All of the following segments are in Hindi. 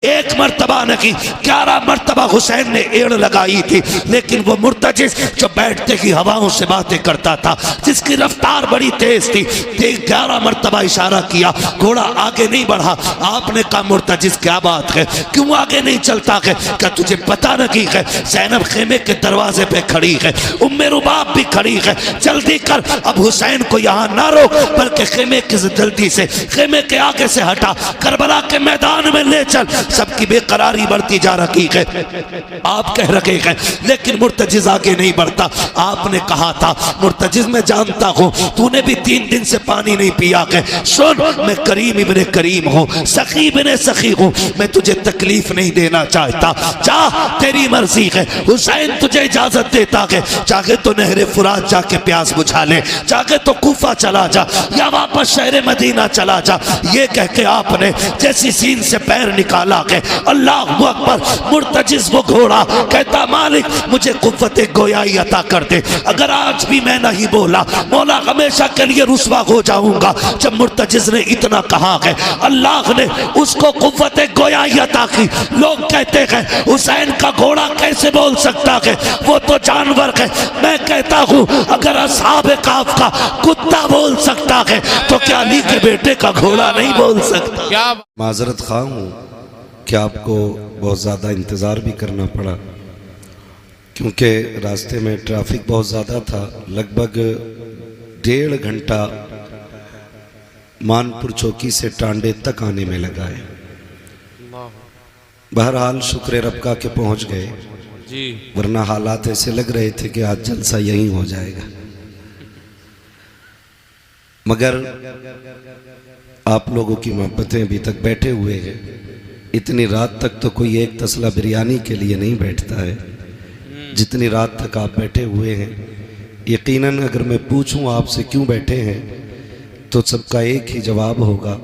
एक मर्तबा नहीं 11 मर्तबा हुसैन ने एड़ लगाई थी, लेकिन वो मुर्तजिस जो बैठते ही हवाओं से बातें करता था, जिसकी रफ्तार बड़ी तेज थी, 11 मर्तबा इशारा किया, घोड़ा आगे नहीं बढ़ा। आपने कहा मुर्तजिस क्या बात है, क्यों आगे नहीं चलता है? क्या तुझे पता नहीं है ज़ैनब खेमे के दरवाजे पे खड़ी है, उम्मे रुबाब भी खड़ी है, जल्दी कर, अब हुसैन को यहाँ ना रोक बल्कि खेमे के जल्दी से खेमे के आगे से हटा, करबला के मैदान में ले चल। सबकी बेकरारी बढ़ती जा रही है, आप कह रहे हैं लेकिन मुर्तजिज आगे नहीं बढ़ता। आपने कहा था मुर्तजिज मैं जानता हूं तूने भी 3 दिन से पानी नहीं पिया है, सुन मैं करीम इब्ने करीम हूं, सखी इब्ने सखी हूं, मैं तुझे तकलीफ नहीं देना चाहता, जा तेरी मर्जी है। हुसैन तुझे इजाजत देता है, चाहे तो नहरे फुरात जाके प्यास बुझा ले, चाहे तो कूफा चला जा या वापस शहर मदीना चला जा। ये कह के आपने जैसी सीन से पैर निकाला है, अल्लाहु अकबर, मुर्तजिज वो घोड़ा कहता मालिक मुझे कुव्वत गोयाई अता कर दे, अगर आज भी मैं नहीं बोला मौला हमेशा के लिए रुसवा हो जाऊंगा। जब मुर्तजिज ने इतना कहा है, अल्लाह ने उसको कुव्वत गोयाई अता की। लोग कहते हैं हुसैन का घोड़ा कैसे बोल सकता है, वो तो जानवर है। मैं कहता हूं अगर असहाब काफ का कुत्ता बोल सकता है तो क्या अली के बेटे का घोड़ा नहीं बोल सकता? क्या माजरत खां हूं कि आपको बहुत ज़्यादा इंतज़ार भी करना पड़ा, क्योंकि रास्ते में ट्रैफिक बहुत ज़्यादा था। लगभग 1.5 घंटा मानपुर चौकी से टांडे तक आने में लगा है। बहरहाल शुक्र रब का के पहुंच गए जी, वरना हालात ऐसे लग रहे थे कि आज जलसा यहीं हो जाएगा। मगर आप लोगों की मोहब्बतें अभी तक बैठे हुए हैं। इतनी रात तक तो कोई एक तसला बिरयानी के लिए नहीं बैठता है जितनी रात तक आप बैठे हुए हैं। यकीनन अगर मैं पूछूं आपसे क्यों बैठे हैं तो सबका एक ही जवाब होगा,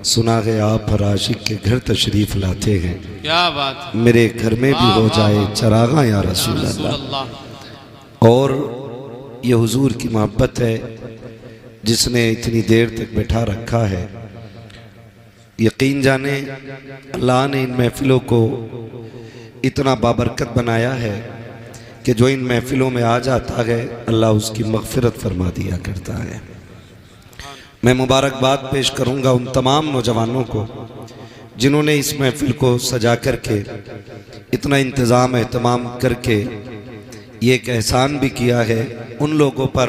सुना है आप हर आशिक के घर तशरीफ लाते हैं, क्या बात, मेरे घर में भी हो जाए चरागा या रसूल अल्लाह। और ये हुजूर की मोहब्बत है जिसने इतनी देर तक बैठा रखा है। यकीन जाने अल्लाह ने इन महफिलों को इतना बाबरकत बनाया है कि जो इन महफिलों में आ जाता है अल्लाह उसकी मग़फ़िरत फरमा दिया करता है। मैं मुबारकबाद पेश करूंगा उन तमाम नौजवानों को जिन्होंने इस महफिल को सजा करके इतना इंतज़ाम एहतमाम करके ये एक एहसान भी किया है उन लोगों पर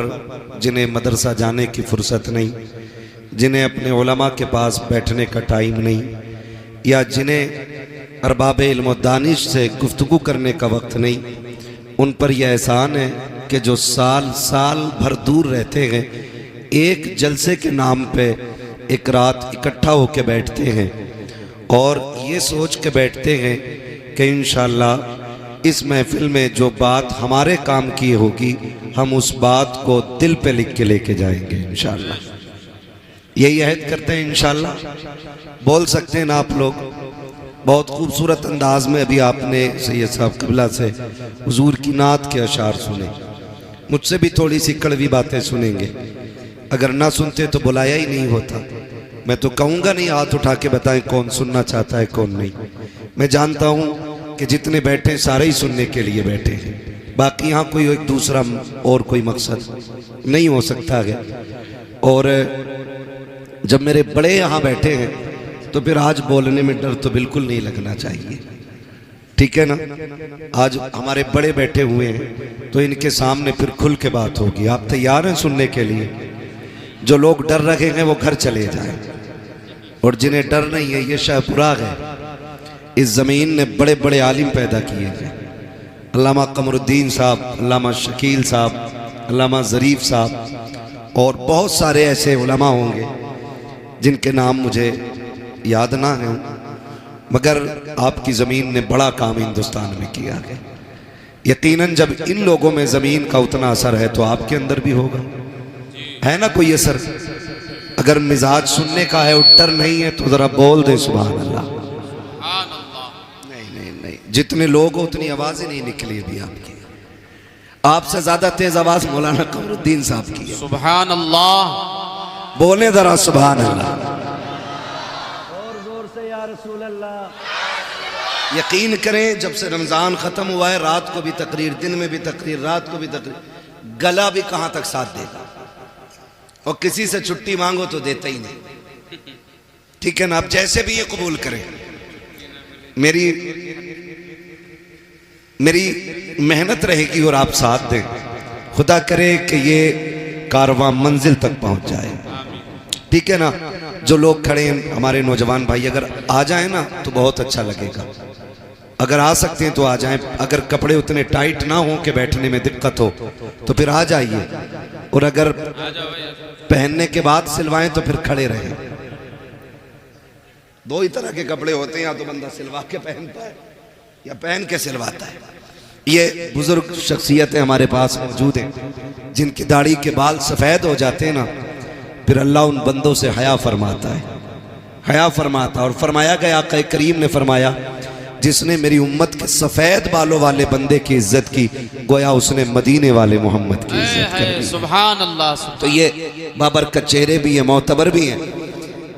जिन्हें मदरसा जाने की फ़ुर्सत नहीं, जिन्हें अपने उलमा के पास बैठने का टाइम नहीं, या जिन्हें अरबाब इल्म दानिश से गुफ्तगू करने का वक्त नहीं, उन पर यह एहसान है कि जो साल साल भर दूर रहते हैं, एक जलसे के नाम पे एक रात इकट्ठा होकर बैठते हैं और ये सोच के बैठते हैं कि इंशाअल्लाह इस महफिल में जो बात हमारे काम की होगी हम उस बात को दिल पे लिख के लेके जाएंगे इंशाअल्लाह। यही अहद करते हैं इंशाअल्लाह। बोल सकते हैं ना आप लोग? बहुत खूबसूरत अंदाज में अभी आपने सैयद साहब क़िबला से हुजूर की नात के अशार सुने, मुझसे भी थोड़ी सी कड़वी बातें सुनेंगे। अगर ना सुनते तो बुलाया ही नहीं होता। मैं तो कहूँगा नहीं, हाथ उठा के बताएं कौन सुनना चाहता है कौन नहीं। मैं जानता हूँ कि जितने बैठे सारे ही सुनने के लिए बैठे हैं, बाकी यहाँ कोई एक दूसरा और कोई मकसद नहीं हो सकता है। और जब मेरे बड़े यहाँ बैठे हैं तो फिर आज बोलने में डर तो बिल्कुल नहीं लगना चाहिए, ठीक है ना? आज हमारे बड़े बैठे हुए हैं तो इनके सामने फिर खुल के बात होगी। आप तैयार हैं सुनने के लिए? जो लोग डर रहे हैं वो घर चले जाएं, और जिन्हें डर नहीं है ये शाहपुरा है। इस ज़मीन ने बड़े बड़े आलिम पैदा किए हैं, अल्लामा कमरुद्दीन साहब, अल्लामा शकील साहब, अल्लामा ज़रीफ़ साहब, और बहुत सारे ऐसे उलमा होंगे जिनके नाम मुझे याद ना है, मगर आपकी ज़मीन ने बड़ा काम हिंदुस्तान में किया है। यकीनन जब इन लोगों में ज़मीन का उतना असर है तो आपके अंदर भी होगा, है ना कोई असर? अगर मिजाज सुनने का है और डर नहीं है तो ज़रा बोल दे सुभान अल्लाह। नहीं नहीं नहीं, जितने लोग हो उतनी आवाज़ ही नहीं निकली अभी आपकी। आपसे ज़्यादा तेज़ आवाज़ मौलाना कमरुद्दीन साहब की है। सुभान अल्लाह, बोले ज़रा सुभान अल्लाह, और जोर से या रसूल अल्लाह। यकीन करें जब से रमज़ान ख़त्म हुआ है रात को भी तकरीर, दिन में भी तकरीर, रात को भी तकरीर, गला भी कहाँ तक साथ देगा। और किसी से छुट्टी मांगो तो देता ही नहीं। ठीक है ना, आप जैसे भी ये कबूल करें। मेरी मेहनत रहेगी और आप साथ दें। खुदा करे कि ये कारवां मंजिल तक पहुंच जाए। ठीक है ना, जो लोग खड़े हैं हमारे नौजवान भाई अगर आ जाए ना तो बहुत अच्छा लगेगा। अगर आ सकते हैं तो आ जाएं। अगर कपड़े उतने टाइट ना हो कि बैठने में दिक्कत हो तो फिर आ जाइए, और अगर पहनने के बाद सिलवाएं तो फिर खड़े रहें। दो ही तरह के कपड़े होते हैं, या तो बंदा सिलवा के पहनता है या पहन के सिलवाता है। ये बुजुर्ग शख्सियतें हमारे पास मौजूद हैं जिनकी दाढ़ी के बाल सफ़ेद हो जाते हैं ना, फिर अल्लाह उन बंदों से हया फरमाता है, हया फरमाता। और फरमाया गया, आक़ा करीम ने फरमाया, जिसने मेरी उम्मत के सफ़ेद बालों वाले बंदे की इज्जत की, गोया उसने मदीने वाले मोहम्मद की इज्जत की। सुभान अल्लाह। तो ये बाबरकत चेहरे भी हैं, मोतबर भी हैं।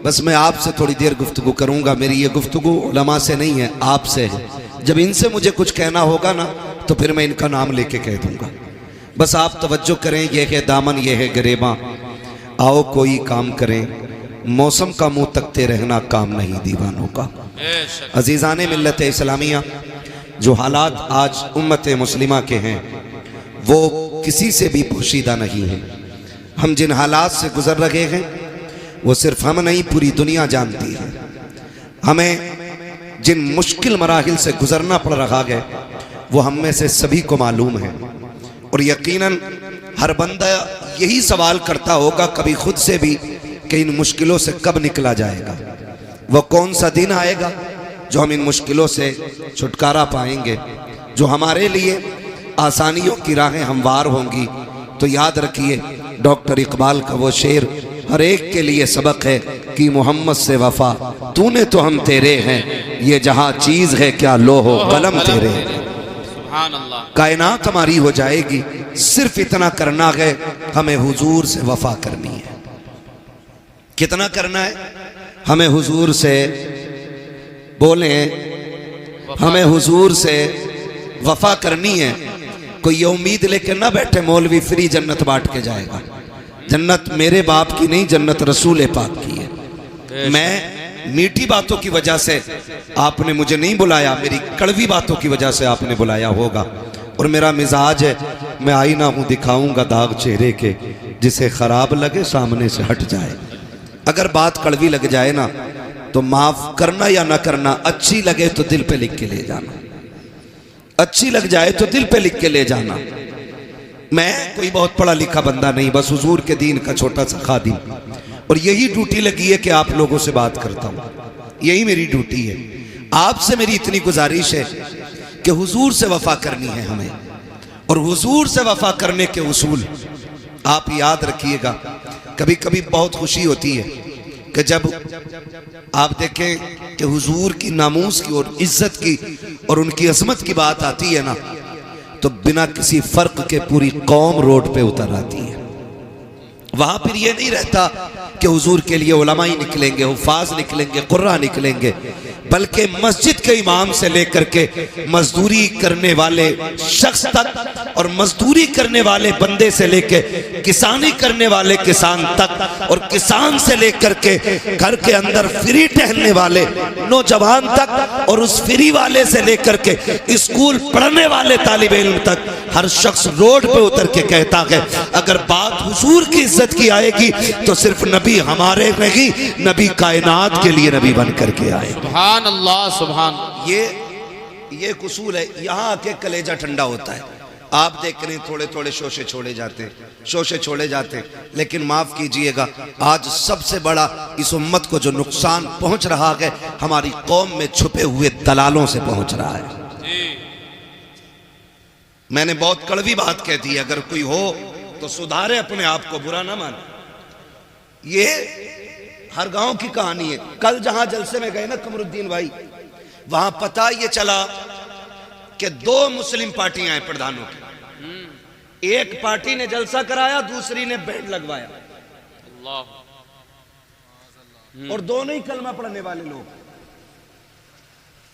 बस मैं आपसे थोड़ी देर गुफ्तगू करूंगा। मेरी ये गुफ्तगू उलमा से नहीं है, आपसे है। जब इनसे मुझे कुछ कहना होगा ना तो फिर मैं इनका नाम लेके कह दूंगा। बस आप तवज्जो करें। ये है दामन, ये है गिरेबा, आओ कोई काम करें। मौसम का मुंह तकते रहना काम नहीं दीवानों का। अजीज़ाने मिल्लत इस्लामिया, जो हालात आज उम्मत मुस्लिमा के हैं वो किसी से भी पोशीदा नहीं है। हम जिन हालात से गुजर रहे हैं वो सिर्फ हम नहीं, पूरी दुनिया जानती है। हमें जिन मुश्किल मराहिल से गुजरना पड़ रहा है वो हम में से सभी को मालूम है। और यकीनन हर बंदा यही सवाल करता होगा कभी खुद से भी कि इन मुश्किलों से कब निकला जाएगा। वो कौन सा दिन आएगा जो हम इन मुश्किलों से छुटकारा पाएंगे, जो हमारे लिए आसानियों की राहें हमवार होंगी। तो याद रखिए, डॉक्टर इकबाल का वो शेर हर एक के लिए सबक है कि मोहम्मद से वफा तूने तो हम तेरे हैं, ये जहां चीज है क्या लोहो कलम तेरे। कायनात हमारी हो जाएगी, सिर्फ इतना करना है हमें हुजूर से वफा करनी है। कितना करना है हमें हुजूर से, बोले हमें हुजूर से वफा करनी है। कोई ये उम्मीद लेकर ना बैठे मौलवी फ्री जन्नत बांट के जाएगा। जन्नत मेरे बाप की नहीं, जन्नत रसूल पाक की है। मैं मीठी बातों की वजह से आपने मुझे नहीं बुलाया, मेरी कड़वी बातों की वजह से आपने बुलाया होगा। और मेरा मिजाज है, मैं आईना हूं, दिखाऊंगा दाग चेहरे के, जिसे खराब लगे सामने से हट जाए। अगर बात कड़वी लग जाए ना तो माफ करना या ना करना, अच्छी लगे तो दिल पे लिख के ले जाना, अच्छी लग जाए तो दिल पे लिख के ले जाना। मैं कोई बहुत पढ़ा लिखा बंदा नहीं, बस हुजूर के दीन का छोटा सा खादिम, और यही ड्यूटी लगी है कि आप लोगों से बात करता हूं। यही मेरी ड्यूटी है। आपसे मेरी इतनी गुजारिश है कि हुजूर से वफा करनी है हमें, और हुजूर से वफा करने के उसूल आप याद रखिएगा। कभी कभी बहुत खुशी होती है कि जब आप देखें कि हुजूर की नामूस की और इज्जत की और उनकी अजमत की बात आती है ना, तो बिना किसी फर्क के पूरी कौम रोड पे उतर आती है। वहां फिर ये नहीं रहता कि हुजूर के लिए उलमा ही निकलेंगे, हुफाज निकलेंगे, कुर्रा निकलेंगे, बल्कि मस्जिद के इमाम से लेकर के मजदूरी करने वाले शख्स तक, और मजदूरी करने वाले बंदे से लेके किसानी करने वाले किसान तक, और किसान से लेकर के घर के अंदर फ्री टहलने वाले नौजवान तक, और उस फ्री वाले से लेकर के स्कूल पढ़ने वाले तालिब इल्म तक, हर शख्स रोड पे उतर के कहता है अगर बात हुजूर की इज्जत की आएगी तो सिर्फ नबी हमारे नहीं, नबी कायनात के लिए नबी बन करके आए। सुभान अल्लाह, सुभान। ये कुसूल है। यहाँ आके कलेजा ठंडा होता है। आप देख रहे हैं थोड़े थोड़े शोशे छोड़े जाते हैं, शोशे छोड़े जाते हैं। लेकिन माफ कीजिएगा, आज सबसे बड़ा इस उम्मत को जो नुकसान पहुंच रहा है हमारी कौम में छुपे हुए दलालों से पहुंच रहा है। मैंने बहुत कड़वी बात कह दी, अगर कोई हो तो सुधारे अपने आप को, बुरा ना माने। ये हर गांव की कहानी है। कल जहां जलसे में गए ना कमरुद्दीन भाई, वहां पता ये चला कि दो मुस्लिम पार्टियां हैं प्रधानों की। एक पार्टी ने जलसा कराया, दूसरी ने बैंड लगवाया, और दोनों ही कलमा पढ़ने वाले लोग।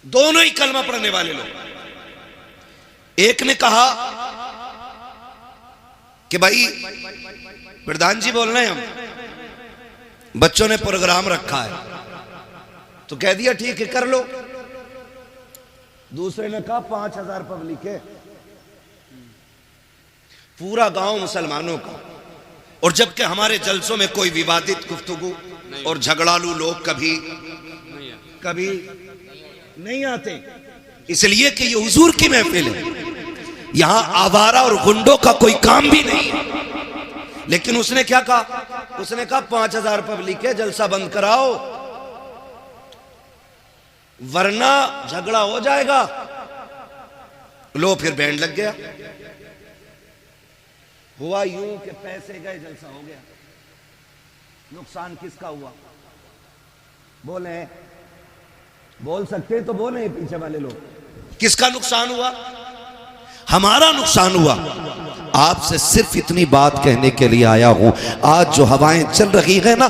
दोनों ही कलमा पढ़ने वाले लोग। एक ने कहा कि भाई प्रधान जी बोल रहे हैं, हम बच्चों ने प्रोग्राम रखा है, तो कह दिया ठीक है कर लो। दूसरे ने कहा 5000 पब्लिक है, पूरा गांव मुसलमानों का, और जबकि हमारे जलसों में कोई विवादित गुफ्तगू और झगड़ालू लोग कभी नहीं आते, इसलिए कि ये हुजूर की महफिल है, यहां आवारा और गुंडों का कोई काम भी नहीं है। लेकिन उसने क्या कहा, उसने कहा 5000 पब्लिक है, जलसा बंद कराओ वरना झगड़ा हो जाएगा। लो फिर बैंड लग गया। हुआ यूं कि पैसे गए, जलसा हो गया। नुकसान किसका हुआ? बोले, बोल सकते तो बोले पीछे वाले लोग। किसका नुकसान हुआ? हमारा नुकसान हुआ। आपसे सिर्फ इतनी बात कहने के लिए आया हूं, आज जो हवाएं चल रही है ना,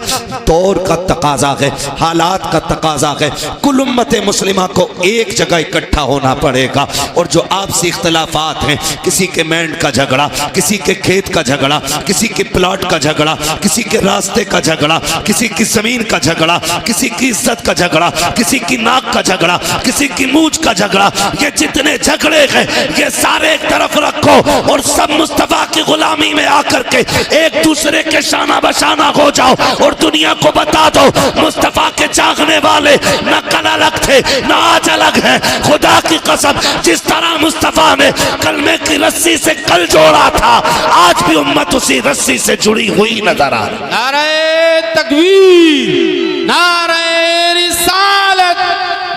दौर का तकाजा है, हालात का तकाजा है, कुल उम्मत मुस्लिमा को एक जगह इकट्ठा होना पड़ेगा। और जो आपसी इख्तलाफात हैं, किसी के मैंड का झगड़ा, किसी के खेत का झगड़ा, किसी के प्लॉट का झगड़ा, किसी के रास्ते का झगड़ा, किसी की जमीन का झगड़ा, किसी की इज्जत का झगड़ा, किसी की नाक का झगड़ा, किसी की मूंछ का झगड़ा, ये जितने झगड़े हैं ये सारे एक तरफ रखो और सब मुस्तफा की गुलामी में आकर के एक दूसरे के शाना बशाना हो जाओ और दुनिया को बता दो मुस्तफा के चाहने वाले न कल अलग थे न आज अलग हैं। खुदा की कसम, जिस तरह मुस्तफा ने कलमे की रस्सी से कल जोड़ा था, आज भी उम्मत उसी रस्सी से जुड़ी हुई नजर आ रही। नारे तकबीर, नारे रिसालत,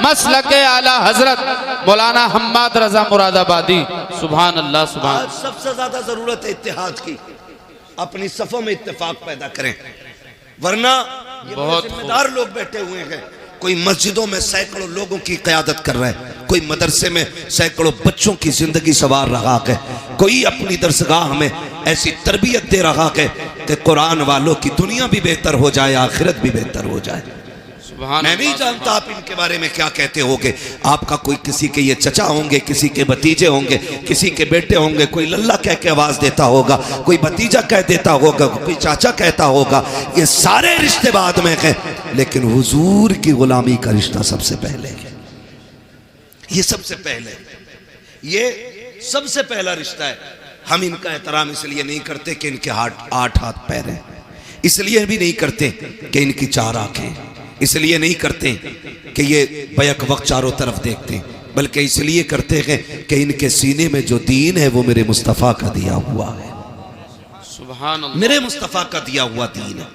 मसलके आला हजरत मौलाना हम्माद रजा मुरादाबादी। सुभान अल्लाह, सुभान। आज सबसे ज्यादा जरूरत है इत्तेहाद की, अपनी सफों में इत्तेफाक पैदा करें, वरना ये बहुत जिम्मेदार लोग बैठे हुए हैं। कोई मस्जिदों में सैकड़ों लोगों की क़यादत कर रहा है, कोई मदरसे में सैकड़ों बच्चों की जिंदगी संवार रहा है, कोई अपनी दरसगाह में ऐसी तरबियत दे रहा है कि कुरान वालों की दुनिया भी बेहतर हो जाए, आखिरत भी बेहतर हो जाए। मैं नहीं जानता आप इनके बारे में क्या कहते होगे। आपका कोई किसी के ये चचा होंगे, किसी के भतीजे होंगे, किसी के बेटे होंगे, कोई लल्ला कह के आवाज देता होगा, कोई भतीजा कह देता होगा, कोई चाचा कहता होगा। ये सारे रिश्ते बाद में हैं, लेकिन हुजूर की गुलामी का रिश्ता सबसे पहले है। ये सबसे पहले, ये सबसे पहला रिश्ता है। हम इनका एहतराम इसलिए नहीं करते कि इनके 8 हाथ पैर हैं, इसलिए भी नहीं करते कि इनकी 4 आंखें, इसलिए नहीं करते कि ये बैक वक्त चारों तरफ देखते हैं, बल्कि इसलिए करते हैं कि इनके सीने में जो दीन है वो मेरे मुस्तफ़ा का दिया हुआ है। सुभान अल्लाह, मेरे मुस्तफ़ा का दिया हुआ दीन है।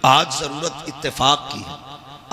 आज जरूरत इत्तेफाक की है,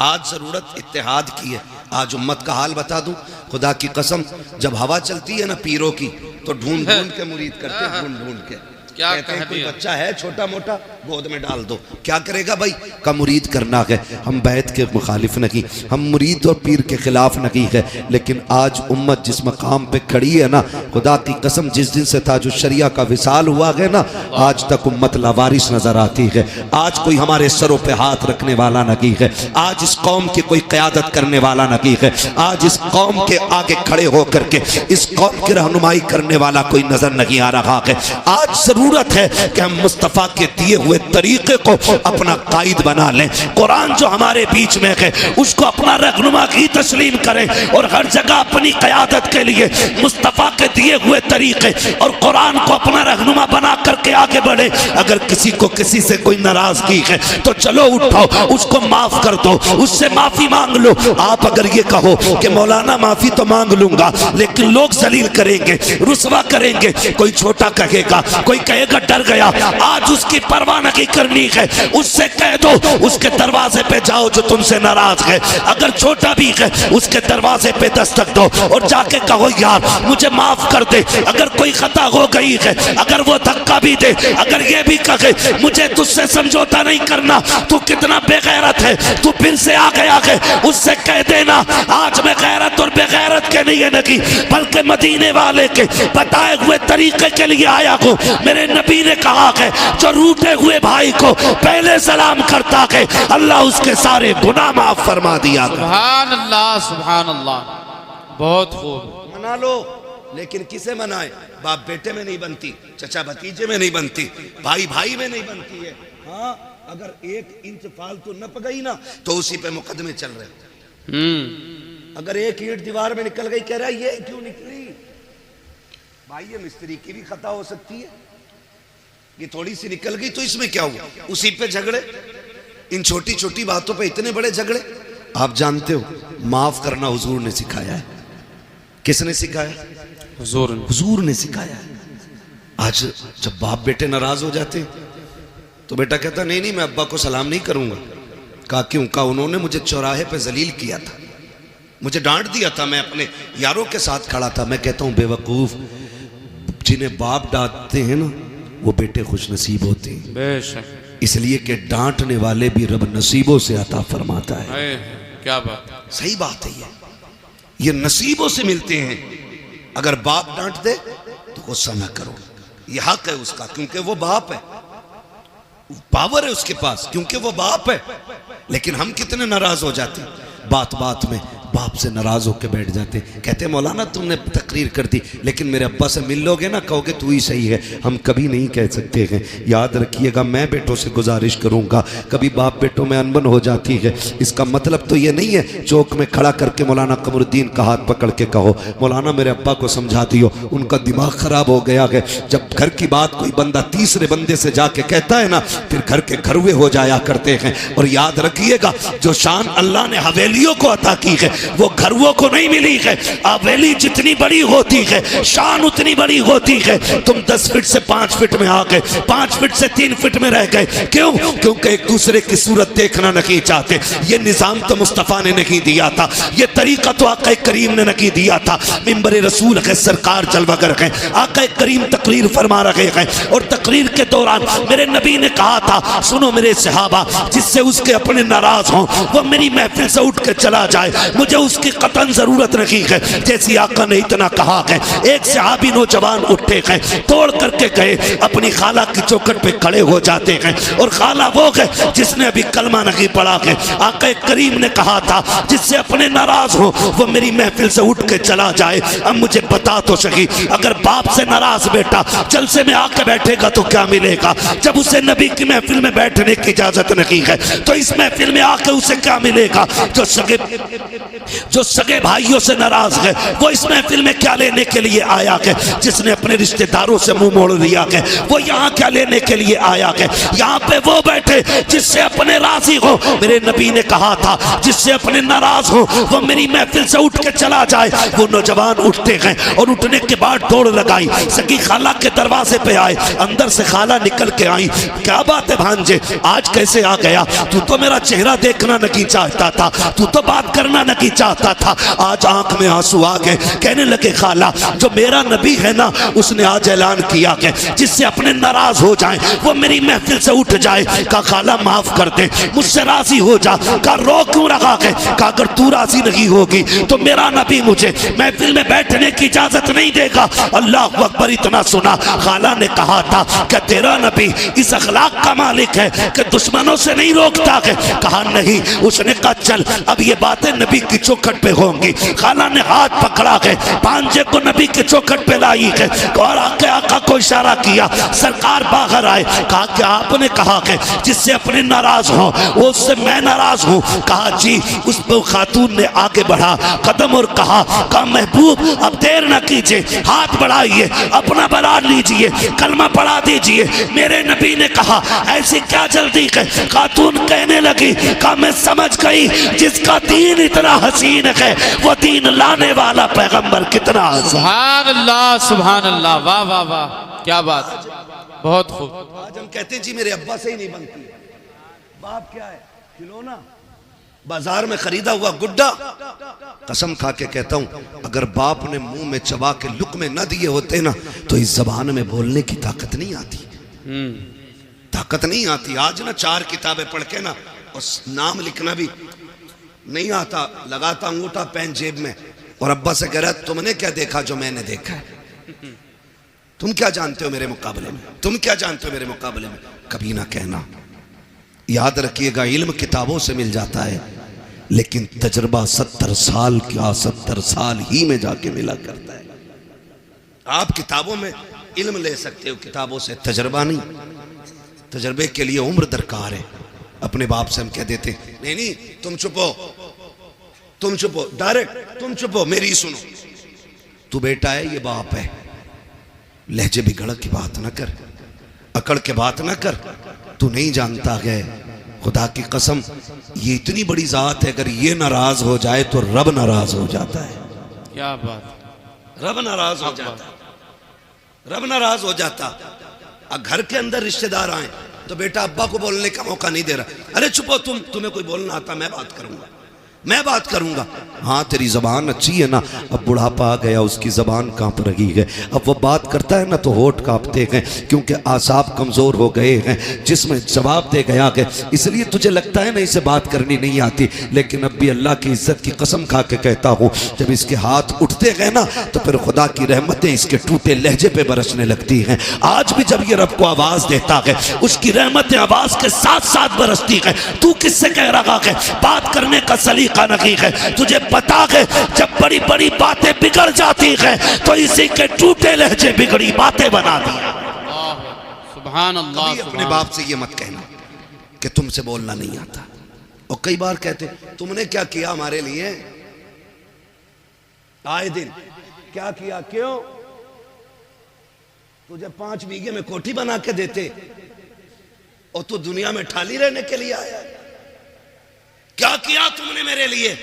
आज जरूरत इत्तेहाद की है। आज उम्मत का हाल बता दूं, खुदा की कसम, जब हवा चलती है ना पीरों की, तो ढूंढ ढूंढ के मुरीद करते हैं, ढूंढ ढूंढ के। क्या कहते हैं कोई दिया? बच्चा है छोटा मोटा, गोद में डाल दो। क्या करेगा भाई? का मुरीद करना है। हम बैत के मुखालिफ नहीं, हम मुरीद और पीर के खिलाफ नहीं है, लेकिन आज उम्मत जिस मकाम पे खड़ी है ना, खुदा की कसम, जिस दिन से ताजु शरिया का विसाल हुआ है ना, आज तक उम्मत लावारिस नजर आती है। आज कोई हमारे सरों पे हाथ रखने वाला नहीं है, आज इस कौम की कोई क़यादत करने वाला नहीं है, आज इस कौम के आगे खड़े होकर के इस कौम की रहनुमाई करने वाला कोई नजर नहीं आ रहा है। आज जरूरत है कि हम मुस्तफा के दिए हुए तरीके को अपना कायद बना लें। कुरान जो हमारे बीच में है उसको अपना रहनुमा की तस्लीम करें और हर जगह अपनी क़यादत के लिए मुस्तफा के दिए हुए तरीके और कुरान को अपना रहनुमा बना करके आगे बढ़े। अगर किसी को किसी से कोई नाराजगी है तो चलो उठो, उसको माफ कर दो, उससे माफी मांग लो। आप अगर ये कहो कि मौलाना माफी तो मांग लूंगा, लेकिन लोग जलील करेंगे, रुसवा करेंगे, कोई छोटा कहेगा, कोई कहेगा डर गया, आज उसकी परवाह नहीं करनी है, उससे कह दो उसके दरवाजे पे जाओ जो तुमसे नाराज है। अगर छोटा भी है उसके दरवाजे पे दस्तक दो और जाके कहो यार मुझे माफ कर दे, अगर कोई खता हो गई है, अगर वो धक्का भी दे, अगर ये भी कहे मुझे तुझसे समझौता नहीं करना, तू कितना बेगैरत है, तू फिर से आ गया है, उससे कह देना आज मैं गैरत और बेगैरत के लिए नहीं बल्कि मदीने वाले के बताए हुए तरीके के लिए आया हूँ। मेरे नबी ने कहा है जो रूठे हुए भाई को पहले सलाम करता है अल्लाह उसके सारे गुनाह माफ फरमा दिया। सुभान अल्लाह, सुभान अल्लाह। बहुत खूब। मना लो, लेकिन किसे मनाए? बाप बेटे में नहीं बनती, चचा भतीजे में नहीं बनती, भाई भाई में नहीं बनती है। हाँ, अगर 1 इंच फालतू नप गई ना तो उसी पे मुकदमे चल रहे। अगर 1 ईंट दीवार में निकल गई, कह रहा है ये क्यों निकली? भाई ये मिस्त्री की भी खता हो सकती है, ये थोड़ी सी निकल गई तो इसमें क्या हुआ? उसी पे झगड़े, इन छोटी छोटी बातों पे इतने बड़े झगड़े। आप जानते हो, माफ करना हुजूर ने सिखाया है। किसने सिखाया? हुजूर ने सिखाया है। आज जब बाप बेटे नाराज हो जाते तो बेटा कहता नहीं नहीं मैं अब्बा को सलाम नहीं करूंगा। कहा क्यों? कहा उन्होंने मुझे चौराहे पे जलील किया था, मुझे डांट दिया था, मैं अपने यारों के साथ खड़ा था। मैं कहता हूं बेवकूफ, जिन्हें बाप डांटते हैं ना वो बेटे खुश नसीब होते हैं, बेशक। इसलिए कि डांटने वाले भी रब नसीबों से अता फरमाता है। क्या बात, सही बात है। ये नसीबों से मिलते हैं। अगर बाप डांट दे तो गुस्सा ना करो, ये हक है उसका, क्योंकि वो बाप है, पावर है उसके पास, क्योंकि वो बाप है। लेकिन हम कितने नाराज हो जाते हैं, बात बात में बाप से नाराज होकर बैठ जाते। कहते मौलाना तुमने तकरीर कर दी, लेकिन मेरे अब्बा से मिल लोगे ना, कहोगे तू ही सही है। हम कभी नहीं कह सकते हैं। याद रखिएगा, मैं बेटों से गुजारिश करूंगा, कभी बाप बेटों में अनबन हो जाती है, इसका मतलब तो ये नहीं है चौक में खड़ा करके मौलाना कमरुद्दीन का हाथ पकड़ के कहो मौलाना मेरे अब्बा को समझा दियो, उनका दिमाग खराब हो गया है। जब घर की बात कोई बंदा तीसरे बंदे से जाके कहता है ना, फिर घर के घरवे हो जाया करते हैं। और याद रखिएगा, जो शान अल्लाह ने हवेलियों को अता की है वो घरवों को नहीं मिली है। हवेली जितनी बड़ी होती है शान उतनी बड़ी होती है। तुम 10 फीट से 5 फीट में आ गए, 5 फीट से 3 फीट में रह गए, क्यों? क्योंकि एक दूसरे की सूरत देखना नहीं चाहते। ये निजाम तो मुस्तफ़ा ने नहीं दिया था, ये तरीका तो आका करीम ने नहीं दिया था। मिंबर रसूल है, सरकार जलवागर है, आका करीम तकरीर फरमा रहे हैं। और तकरीर के दौरान मेरे नबी ने कहा था, सुनो मेरे सहाबा, जिससे उसके अपने नाराज हों वो मेरी महफिल से उठ के चला जाए, मुझे उसकी कतन जरूरत नहीं है। जैसी आका ने इतना कहा है, एक सहाबी नौजवान उठते हैं, तोड़ करके गए, अपनी खाला की चौखट पे खड़े हो जाते हैं। और खाला वो है जिसने अभी कलमा नहीं पढ़ा है। आका करीम ने कहा था, जिससे अपने नाराज हो वो मेरी महफिल से उठ के चला जाए। अब मुझे बता तो सही, अगर बाप से नाराज बेटा जलसे में आके बैठेगा तो क्या मिलेगा? जब उसे नबी की महफिल में बैठने की इजाजत नहीं है तो इस महफिल में आके उसे क्या मिलेगा? जो सगे भाइयों से नाराज है वो इस महफिल में क्या लेने के लिए आया है? जिसने अपने रिश्तेदारों से मुंह मोड़ लिया है वो यहाँ क्या लेने के लिए आया है? यहाँ पे वो बैठे जिससे अपने राजी हो। मेरे नबी ने कहा था, जिससे अपने नाराज हो वो मेरी महफिल से उठ के चला जाए। वो नौजवान उठते हैं और उठने के बाद दौड़ लगाई, सगी खाला के दरवाजे पे आए, अंदर से खाला निकल के आई। क्या बात है भांजे, आज कैसे आ गया? तू तो मेरा चेहरा देखना नहीं चाहता था, तू तो बात करना नहीं चाहता था, आज आंख में आंसू आ गए। कहने लगे खाला, जो मेरा नबी है ना उसने आज ऐलान किया कि जिससे अपने नाराज हो जाए वो मेरी महफिल से उठ जाए। कहा खाला माफ कर दे, मुझसे राजी हो जा। कहा रो क्यों रखा है? कहा अगर तू राजी नहीं होगी तो मेरा नबी मुझे महफिल में बैठने की इजाजत नहीं देगा। अल्लाह अकबर। इतना सुना, खाला ने कहा था कि तेरा नबी इस अखलाक का मालिक है कि दुश्मनों से नहीं रोकता है। कहा नहीं। उसने कहा चल अब ये बातें नबी की चौखट पे होंगी। खाला ने हाथ पकड़ा है, पांजे को नबी के चौखट पे लाई है और आके आका को इशारा किया, सरकार बाहर आए। कहा कि आपने कहा है जिससे अपने नाराज हो वो उससे मैं नाराज हूँ। कहा जी। उस पर खातून ने आगे बढ़ा कदम और कहा महबूब अब देर न कीजिए, हाथ बढ़ाइए, अपना बना लीजिए, कलमा पढ़ा दीजिए। मेरे नबी ने कहा ऐसी क्या जल्दी है? खातून कहने लगी, कहा मैं समझ गई जिसका दीन इतना हसीन है वो दीन लाने वाला पैगंबर कितना हसीन। सुभान अल्लाह, सुभान अल्लाह, वाह वाह वाह, क्या बात, बहुत खूब। आज हम कहते हैं जी मेरे अब्बा से ही नहीं बनती। बाप क्या है? खिलौना, बाजार में खरीदा हुआ गुड्डा। कसम खा के कहता हूं, अगर बाप ने मुंह में चबा के लुक़मे न दिए होते ना तो इस जबान में बोलने की ताकत नहीं आती, ताकत नहीं आती। आज ना 4 किताबें पढ़ के ना और नाम लिखना भी नहीं आता, लगाता अंगूठा पेन जेब में और अब्बा से कह रहा तुमने क्या देखा जो मैंने देखा है? तुम क्या जानते हो मेरे मुकाबले में? तुम क्या जानते हो मेरे मुकाबले में? कभी ना कहना। याद रखिएगा, इल्म किताबों से मिल जाता है लेकिन तजर्बा 70 साल क्या 70 साल ही में जाके मिला करता है। आप किताबों में इल्म ले सकते हो, किताबों से तजर्बा नहीं। तजर्बे के लिए उम्र दरकार है। अपने बाप से हम कह देते नहीं नहीं तुम चुपो, तुम चुपो, डायरेक्ट तुम चुपो, मेरी सुनो। तू बेटा है, ये बाप है, लहजे बिगड़ की बात ना कर, अकड़ के बात ना कर। तू नहीं जानता है, खुदा की कसम ये इतनी बड़ी जात है, अगर ये नाराज हो जाए तो रब नाराज हो जाता है। क्या बात, रब नाराज हो जाता, रब नाराज हो जाता। घर के अंदर रिश्तेदार आए तो बेटा अब्बा को बोलने का मौका नहीं दे रहा। अरे चुपो तुम, तुम्हें कोई बोलना आता, मैं बात करूंगा, मैं बात करूंगा। हाँ तेरी जबान अच्छी है ना, अब बुढ़ापा आ गया, उसकी जबान कांप रही है, अब वो बात करता है ना तो होठ कांपते हैं, क्योंकि आसाब कमजोर हो गए हैं, जिसमें जवाब दे गया है, इसलिए तुझे लगता है ना इसे बात करनी नहीं आती। लेकिन अब भी अल्लाह की इज्जत की कसम खा के कहता हूँ, जब इसके हाथ उठते गए ना तो फिर खुदा की रहमतें इसके टूटे लहजे पे बरसने लगती हैं। आज भी जब ये रब को आवाज देता है, उसकी रहमतें आवाज के साथ साथ बरसती है। तू किससे कह रहा है बात करने का सलीका नहीं है? तुझे पता है जब बड़ी बड़ी बातें बिगड़ जाती है तो इसी के टूटे लहजे बिगड़ी बातें बना दी। सुभान अल्लाह। अपने बाप से ये मत कहना कि तुमसे बोलना नहीं आता। और कई बार कहते तुमने क्या किया हमारे लिए, आए दिन क्या किया, क्यों तुझे 5 बीघे में कोठी बना के देते और तू दुनिया में ठाली रहने के लिए आया। क्या किया तुमने मेरे लिए?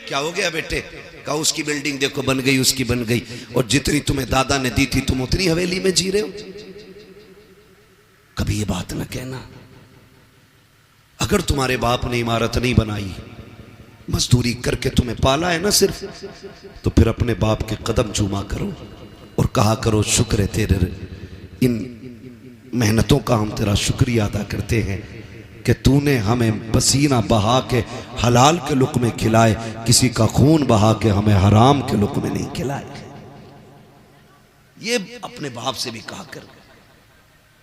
क्या हो गया बेटे? कहा उसकी बिल्डिंग देखो बन गई, उसकी बन गई, और जितनी तुम्हें दादा ने दी थी तुम उतनी हवेली में जी रहे हो। कभी ये बात न कहना। अगर तुम्हारे बाप ने इमारत नहीं बनाई, मजदूरी करके तुम्हें पाला है ना सिर्फ, तो फिर अपने बाप के कदम चूमा करो और कहा करो शुक्र है तेरे, इन मेहनतों का हम तेरा शुक्रिया अदा करते हैं कि तूने हमें पसीना बहा के हलाल के लुक़्मे खिलाए, किसी का खून बहा के हमें हराम के लुक़्मे नहीं खिलाए। ये अपने बाप से भी कहा कर,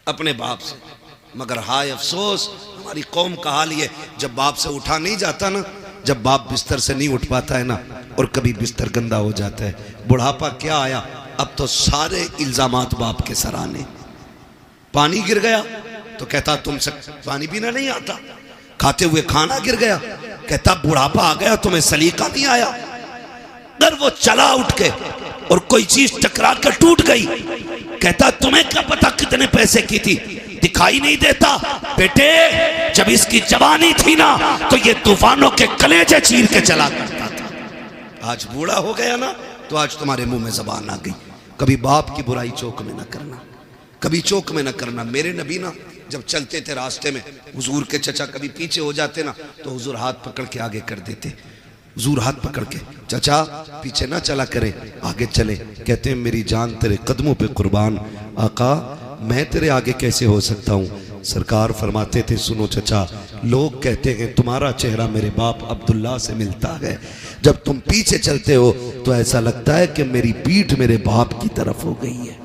अपने बाप से। मगर हाय अफसोस, हमारी कौम का हाल ये, जब बाप से उठा नहीं जाता ना, जब बाप बिस्तर से नहीं उठ पाता है ना, और कभी बिस्तर गंदा हो जाता है, बुढ़ापा क्या आया, अब तो सारे इल्जामात बाप के सर आने। पानी गिर गया तो कहता तुमसे पानी पीना नहीं आता, खाते हुए खाना गिर गया कहता बुढ़ापा आ गया तुम्हें सलीका नहीं आया। अगर वो चला उठ के और कोई चीज टकरा कर टूट गई, कहता तुम्हें क्या पता कितने पैसे की थी, दिखाई नहीं देता बेटे, जब इसकी जवानी थी ना तो ये तूफानों के कलेजे चीर के चला करता था। आज बूढ़ा हो गया ना तो आज तुम्हारे मुंह में जबान आ गई। कभी बाप की बुराई चौक में न करना, कभी चौक में न करना। मेरे नबी ना जब चलते थे रास्ते में, हुजूर के चचा कभी पीछे हो जाते ना तो हुजूर हाथ पकड़ के आगे कर देते। हुजूर हाथ पकड़ के, चचा पीछे ना चला करे, आगे चले। कहते हैं मेरी जान तेरे कदमों पे कुर्बान, आका मैं तेरे आगे कैसे हो सकता हूँ। सरकार फरमाते थे सुनो चचा, लोग कहते हैं तुम्हारा चेहरा मेरे बाप अब्दुल्ला से मिलता है, जब तुम पीछे चलते हो तो ऐसा लगता है कि मेरी पीठ मेरे बाप की तरफ हो गई है।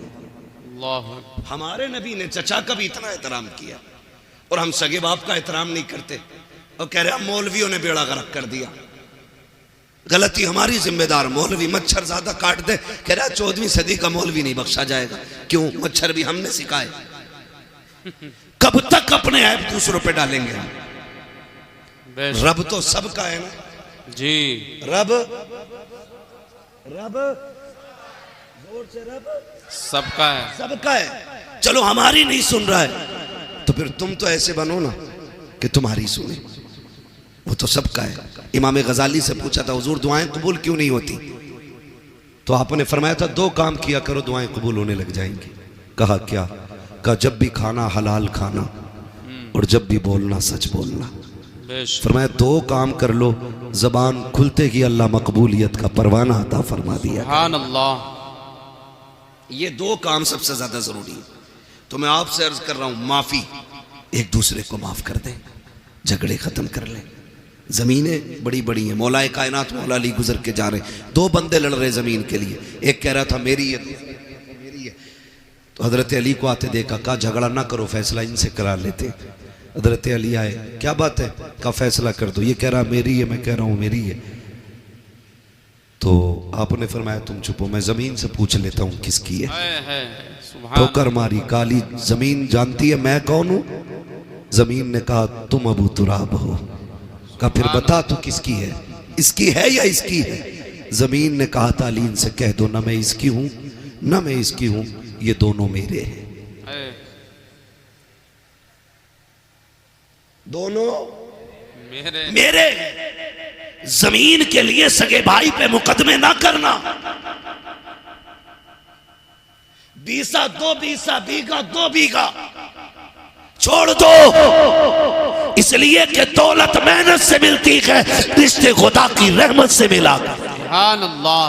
हमारे नबी ने चचा का भी इतना एहतराम किया, और हम सगे बाप का एहतराम नहीं करते और कह रहे मौलवियों ने बेड़ा गर्क कर दिया। गलती हमारी, जिम्मेदार मौलवी। मच्छर ज्यादा काट दे, कह रहा 14वीं सदी का मौलवी नहीं बख्शा जाएगा। क्यों? मच्छर भी हमने सिखाए। कब तक अपने ऐप दूसरों पे डालेंगे हम? रब तो सबका है ना जी, रब रब जोर से, रब सबका है, सबका है। चलो हमारी नहीं सुन रहा है तो फिर तुम तो ऐसे बनो ना कि तुम्हारी सुने, वो तो सबका है। इमाम गजाली से पूछा था हुजूर दुआएं कबूल क्यों नहीं होती, तो आपने फरमाया था 2 काम किया करो दुआएं कबूल होने लग जाएंगी। कहा क्या? कहा जब भी खाना हलाल खाना और जब भी बोलना सच बोलना। फरमाया 2 काम कर लो, जबान खुलते ही अल्लाह मकबूलियत का परवाना अता फरमा दिया। सुभान अल्लाह। ये 2 काम सबसे ज्यादा जरूरी है। तो मैं आपसे अर्ज कर रहा हूं, माफी, एक दूसरे को माफ कर दें, झगड़े खत्म कर लें। जमीनें बड़ी बड़ी हैं, मौलाए कायनात मौला अली गुजर के जा रहे, 2 बंदे लड़ रहे जमीन के लिए, एक कह रहा था मेरी है, मेरी है। तो हजरत अली को आते देखा, कहा झगड़ा ना करो, फैसला इनसे करा लेते। हजरत अली आए, क्या बात है, का फैसला कर दो। ये कह रहा मेरी है, मैं कह रहा हूँ मेरी है। तो आपने फरमाया तुम चुपो, मैं जमीन से पूछ लेता हूँ किसकी है। ठोकर मारी, काली जमीन जानती है मैं कौन हूं। जमीन ने कहा तुम अबू तुराब हो। कहा फिर बता तू किसकी है, इसकी है या इसकी है। जमीन ने कहा तालीन से कह दो ना मैं इसकी हूं ना मैं इसकी हूं, ये दोनों मेरे हैं। दोनों मेरे। जमीन के लिए सगे भाई पे मुकदमे ना करना। बीसा दो बीसा, बीघा दो बीघा छोड़ दो, इसलिए कि दौलत मेहनत से मिलती है, रिश्ते खुदा की रहमत से मिला। सुभान अल्लाह।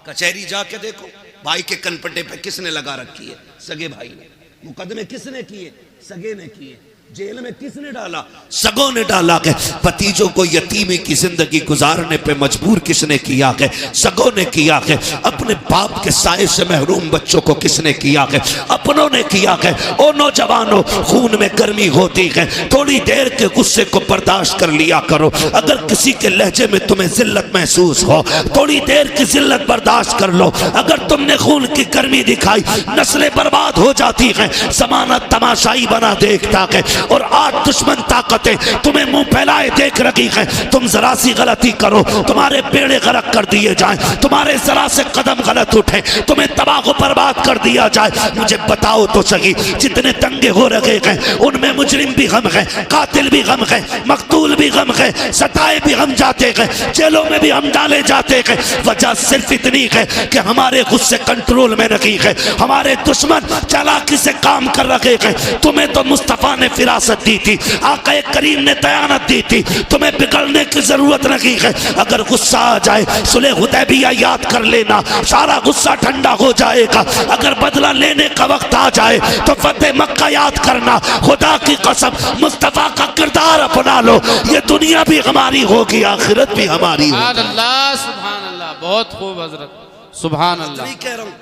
कचहरी जाके देखो भाई के कनपट्टे पे किसने लगा रखी है, सगे भाई ने। मुकदमे किसने किए, सगे ने किए। जेल में किसने डाला, सगों ने डाला है। भतीजों को यतीमी की जिंदगी गुजारने पे मजबूर किसने किया है, सगों ने किया है। अपने बाप के साए से महरूम बच्चों को किसने किया है, अपनों ने किया है। ओ नौजवानों, खून में गर्मी होती है, थोड़ी देर के गुस्से को बर्दाश्त कर लिया करो। अगर किसी के लहजे में तुम्हें जिल्लत महसूस हो, थोड़ी देर की जिल्लत बर्दाश्त कर लो। अगर तुमने खून की गर्मी दिखाई, नस्लें बर्बाद हो जाती हैं। जमाना तमाशाई बना देखता है और आज दुश्मन ताकतें तुम्हें मुंह फैलाए देख रही हैं। तुम जरा सी गलती करो, तुम्हारे बेड़े गरक कर दिए जाएं, तुम्हारे जरा से कदम गलत उठे, तुम्हें तबाह को बर्बाद कर दिया जाए। मुझे बताओ तो सही, जितने दंगे हो रहे हैं उनमें मुजरिम भी गम है, कातिल भी गम है, मकतूल भी गम है, सताए भी हम जाते हैं, जेलों में भी हम डाले जाते हैं। वजह सिर्फ इतनी है कि हमारे गुस्से कंट्रोल में नहीं है, हमारे दुश्मन चालाकी से काम कर रहे हैं। तुम्हें तो मुस्तफा ने फिरासत दी थी, आका करीम ने दयानत दी थी, तुम्हें बिगड़ने की जरूरत नहीं है। अगर गुस्सा आ जाए, सुलह हुदैबिया याद कर लेना, सारा गुस्सा ठंडा हो जाएगा। अगर बदला लेने का वक्त आ जाए तो फतेह मक्का याद करना। खुदा की कसम, मुस्तफा का किरदार अपना लो, ये दुनिया भी हमारी होगी, आखिरत भी हमारी होगी। सुभान अल्लाह, सुभान अल्लाह, बहुत खूब हजरत, सुभान अल्लाह। कह रहा हूं,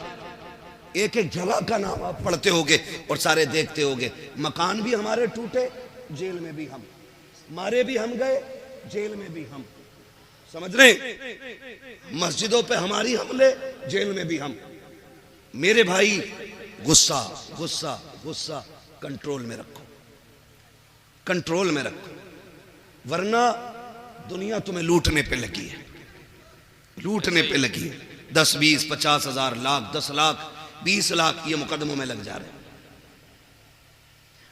एक एक जगह का नाम आप पढ़ते होगे और सारे देखते होगे। मकान भी हमारे टूटे, जेल में भी हम, मारे भी हम गए, जेल में भी हम। समझ रहे? मस्जिदों पे हमारी हमले, जेल में भी हम। मेरे भाई, गुस्सा गुस्सा गुस्सा कंट्रोल में रखो, कंट्रोल में रखो, वरना दुनिया तुम्हें लूटने पे लगी है, लूटने पे लगी है। 10, 20, 50 हजार, लाख, 10 लाख, 20 लाख ये मुकदमों में लग जा रहे हैं।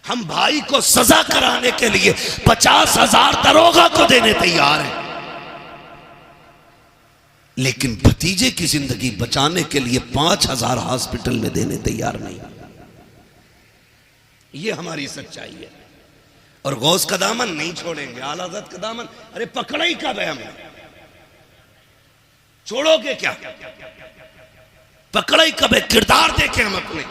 हम भाई को सजा कराने के लिए 50,000 दरोगा को देने तैयार हैं, लेकिन भतीजे की जिंदगी बचाने के लिए 5,000 हॉस्पिटल में देने तैयार नहीं। ये हमारी सच्चाई है। और गौस का दामन नहीं छोड़ेंगे, आला हज़रत का दामन। अरे पकड़ा ही कब है हमें, छोड़ोगे क्या? पकड़ा ही कब है? किरदार देखें हम अपने।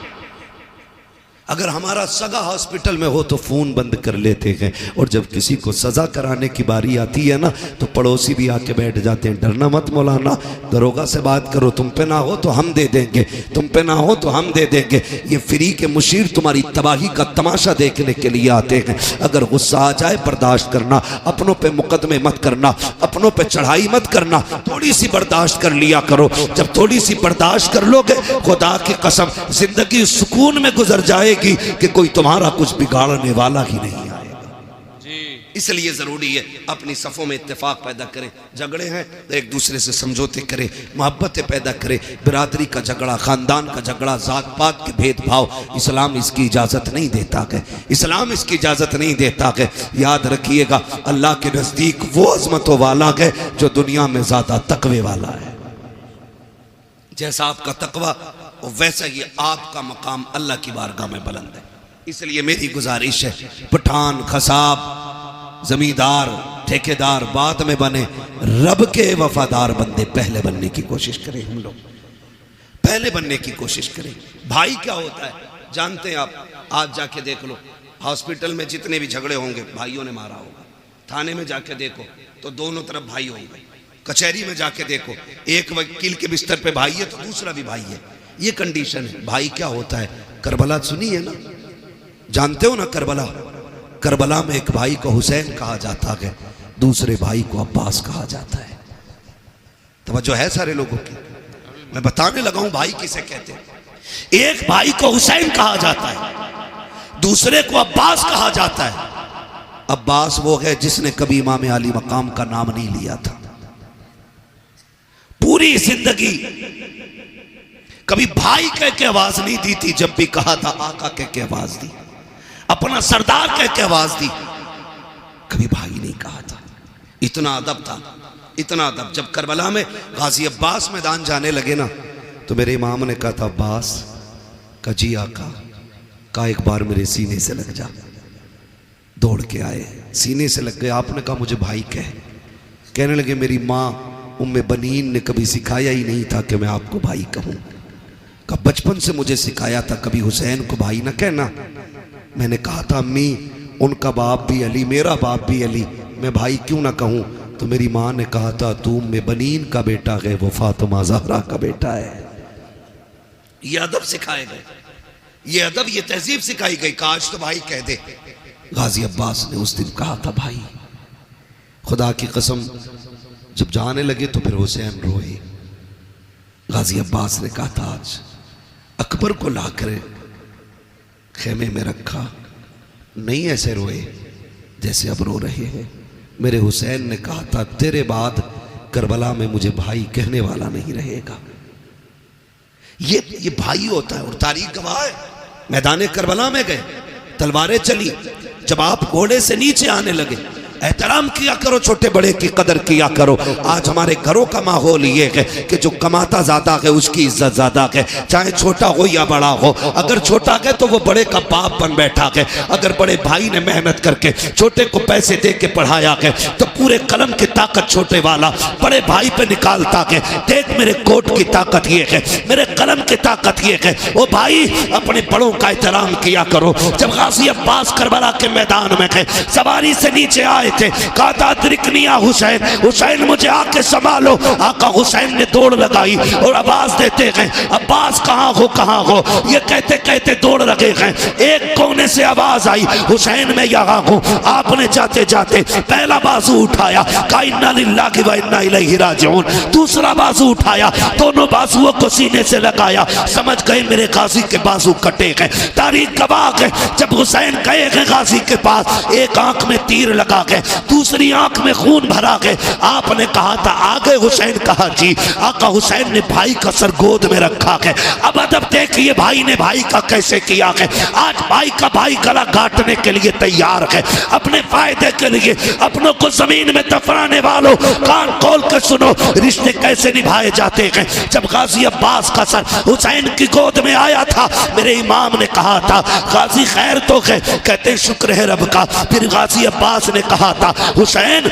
अगर हमारा सगा हॉस्पिटल में हो तो फोन बंद कर लेते हैं, और जब किसी को सजा कराने की बारी आती है ना तो पड़ोसी भी आके बैठ जाते हैं। डरना मत मौलाना, दरोगा से बात करो, तुम पे ना हो तो हम दे देंगे, तुम पे ना हो तो हम दे देंगे। ये फ्री के मुशीर तुम्हारी तबाही का तमाशा देखने के लिए आते हैं। अगर गुस्सा आ जाए बर्दाश्त करना, अपनों पे मुकदमे मत करना, अपनों पे चढ़ाई मत करना, थोड़ी सी बर्दाश्त कर लिया करो। जब थोड़ी सी बर्दाश्त कर लोगे, खुदा की कसम जिंदगी सुकून में गुजर जाए कि कोई तुम्हारा कुछ बिगाड़ने वाला ही नहीं आएगा जी। इसलिए जरूरी है अपनी सफों में इत्तेफाक पैदा करें। झगड़े हैं तो एक दूसरे से समझौते करें, मोहब्बतें पैदा करें। बिरादरी का झगड़ा, खानदान का झगड़ा, जात पात के भेदभाव, इस्लाम इसकी इजाजत नहीं देता है, इस्लाम इसकी इजाजत नहीं देता है। याद रखिएगा, अल्लाह के नजदीक वो अजमतों वाला है जो दुनिया में ज्यादा तकवे वाला है। जैसा आपका तकवा वैसा ही आपका मकाम अल्लाह की बारगाह में बुलंद है। इसलिए मेरी गुजारिश है, पठान, खसाब, जमींदार, ठेकेदार बाद में बने, रब के वफादार बंदे पहले बनने की कोशिश करें। हम लोग पहले बनने की कोशिश करें। भाई क्या होता है जानते हैं आप? आज जाके देख लो, हॉस्पिटल में जितने भी झगड़े होंगे भाइयों ने मारा होगा। थाने में जाके देखो तो दोनों तरफ भाई होंगे। कचहरी में जाके देखो, एक वकील के बिस्तर पे भाई है तो दूसरा भी भाई है। ये कंडीशन है। भाई क्या होता है? करबला सुनी है ना, जानते हो ना करबला? करबला में एक भाई को हुसैन कहा जाता है, दूसरे भाई को अब्बास कहा जाता है। तवज्जो है सारे लोगों की? मैं बताने लगा हूं भाई किसे कहते हैं। एक भाई को हुसैन कहा जाता है, दूसरे को अब्बास कहा जाता है। अब्बास वो है जिसने कभी इमाम अली मकाम का नाम नहीं लिया था। पूरी जिंदगी कभी भाई कह के आवाज नहीं दी थी, जब भी कहा था आका कह के आवाज दी, अपना सरदार कह के आवाज दी, कभी भाई नहीं कहा था। इतना अदब था, इतना अदब। जब करबला में गाजी अब्बास मैदान जाने लगे ना, तो मेरे इमाम ने कहा था अब्बास का जी आका का एक बार मेरे सीने से लग जा। दौड़ के आए, सीने से लग गए। आपने कहा मुझे भाई कहने लगे मेरी माँ उम्मे बनीन ने कभी सिखाया ही नहीं था कि मैं आपको भाई कहूँ। का बचपन से मुझे सिखाया था कभी हुसैन को भाई ना कहना। मैंने कहा था अम्मी उनका बाप भी अली, मेरा बाप भी अली, मैं भाई क्यों ना कहूँ? तो मेरी माँ ने कहा था तू उम्मे बनीन का बेटा है, वो फातिमा ज़हरा का बेटा है। ये अदब सिखाए गए, ये अदब, ये तहजीब सिखाई गई। काश तो भाई कह दे। गाजी अब्बास ने उस दिन कहा था भाई। खुदा की कसम जब जाने लगे तो फिर हुसैन रोए। गाजी अब्बास ने कहा था आज अकबर को लाकर खेमे में रखा, नहीं ऐसे रोए जैसे अब रो रहे हैं। मेरे हुसैन ने कहा था तेरे बाद करबला में मुझे भाई कहने वाला नहीं रहेगा। ये भाई होता है। और तारीख गवाह है, मैदान करबला में गए, तलवारें चली। जब आप घोड़े से नीचे आने लगे, एहतराम किया करो, छोटे बड़े की कदर किया करो। आज हमारे घरों का माहौल ये है कि जो कमाता ज्यादा है उसकी इज्जत ज्यादा है, चाहे छोटा हो या बड़ा हो। अगर छोटा है तो वो बड़े का बाप बन बैठा है। अगर बड़े भाई ने मेहनत करके छोटे को पैसे दे के पढ़ाया है तो पूरे कलम की ताकत छोटे वाला बड़े भाई पे निकालता है। देख मेरे कोट की ताकत ये है, मेरे कलम की ताकत ये है। ओ भाई अपने बड़ों का एहतराम किया करो। जब गाजी अब्बास करबला के मैदान में थे, सवारी से नीचे आए थे, कहा था अदरिकनिया हुसैन, हुसैन मुझे आके संभालो। आका हुसैन ने दौड़ लगाई और आवाज देते गए अब्बास कहाँ हो, कहाँ हो। ये कहते कहते दौड़ लगे गए। एक कोने से आवाज आई हुसैन मैं यहाँ हूँ। आपने जाते जाते पहला बाजू उठाया, कहा इन्ना लिल्लाहि व इन्ना इलैहि राजिऊन। दूसरा बाजू उठाया, दोनों बाजुओं को सीने से लगाया। समझ गए मेरे गाजी के बाजू कटे गए। तारीख गवाह है जब हुसैन गए गए गाजी के पास, एक आंख में तीर लगा गए, दूसरी आंख में खून भरा गए। आपने कहा था आगे हुसैन, कहा जी। आका हुसैन ने भाई का सर गोद में रखा है। अब अदब देखिए भाई ने भाई का कैसे किया है। आज भाई का भाई गला काटने के लिए तैयार है, अपने फायदे के लिए। अपनों को जमीन में दफनाने वालों कान खोल कर सुनो, रिश्ते कैसे निभाए जाते हैं। जब गाजी अब्बास का सर हुसैन की गोद में आया था, मेरे इमाम ने कहा था गाजी खैर तो है, कहते शुक्र है रब का। फिर गाजी अब्बास ने कहा था हुसैन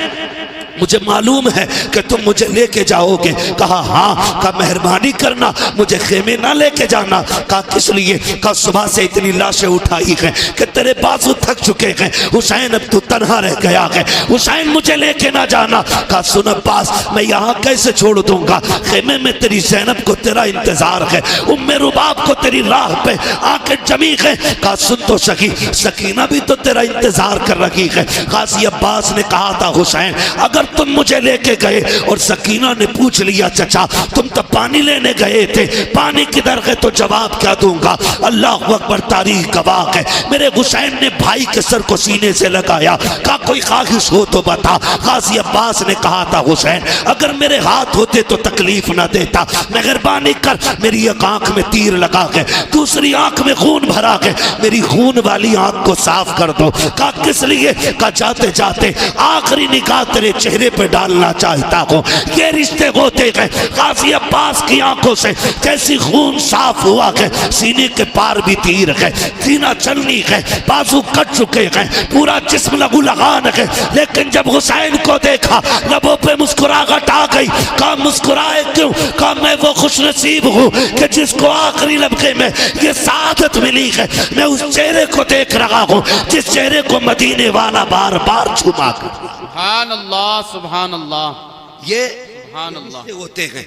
मुझे मालूम है कि तुम मुझे लेके जाओगे। कहा हाँ। कहा मेहरबानी करना मुझे खेमे ना लेके जाना। कहा किस लिए? कहा सुबह से इतनी लाशें उठाई हैं कि तेरे बाजू थक चुके हैं हुसैन, अब तू तन्हा रह गया है हुसैन, मुझे लेके ना जाना। कहा सुन अब्बास मैं यहाँ कैसे छोड़ दूंगा, खेमे में तेरी ज़ैनब को तेरा इंतजार है, उम्मे रुबाब को तेरी राह पे आके जमी है। कहा सुन तो सकी, सकीना भी तो तेरा इंतजार कर रही है। गाजी अब्बास ने कहा था हुसैन अगर तुम मुझे लेके गए और सकीना ने पूछ लिया चचा तुम तो पानी लेने गए थे, पानी किधर है, तो जवाब क्या दूंगा। अल्लाह अकबर, तारीख गवाह है। मेरे हुसैन ने भाई के सर को सीने से लगाया, कहा कोई ख्वाहिश हो तो बता। गाजी अब्बास ने कहा था हुसैन अगर मेरे हाथ होते तो तकलीफ ना देता, मेहरबानी कर मेरी एक आंख में तीर लगा के दूसरी आंख में खून भरा के मेरी खून वाली आंख को साफ कर दो। कहा किस लिए? कहा जाते जाते आखिरी निगाह तेरे चेहरे पे डालना चाहता हूँ। ये रिश्ते होते गए। गाजी अब्बास की आंखों से जैसी खून साफ हुआ है, सीने के पार भी तीर है, सीना चलनी है, बाजू कट चुके हैं, पूरा जिस्म लहू लगान है। लेकिन जब हुसैन को देखा लबों पे मुस्कुराहट आ गई। कहा मुस्कुराए क्यों? कहा मैं वो खुश नसीब हूँ कि जिसको आखिरी लम्हे में ये सादत मिली है। मैं उस चेहरे को देख रहा हूँ जिस चेहरे को मदीने वाला बार बार छुपा कर। सुभान अल्लाह, सुभान अल्लाह। ये सुभान अल्लाह होते हैं।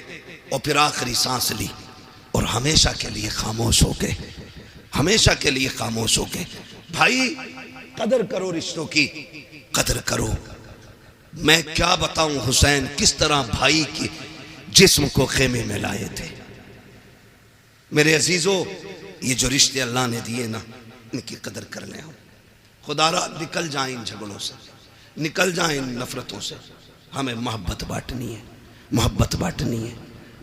और फिर आखिरी सांस ली और हमेशा के लिए खामोश हो गए, हमेशा के लिए खामोश हो गए। भाई कदर करो रिश्तों की, कदर करो। मैं क्या बताऊं हुसैन किस तरह भाई की जिस्म को खेमे में लाए थे। मेरे अजीजों, ये जो रिश्ते अल्लाह ने दिए ना, इनकी कदर कर लें हम। खुदारा निकल जाए इन झगड़ों से, निकल जाए इन नफरतों से। हमें मोहब्बत बांटनी है, मोहब्बत बांटनी है।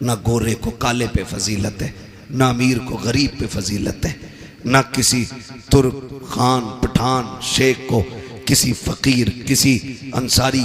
ना गोरे को काले पे फजीलत है, ना अमीर को गरीब पे फजीलत है, ना किसी तुर्क खान पठान शेख को किसी फकीर किसी अंसारी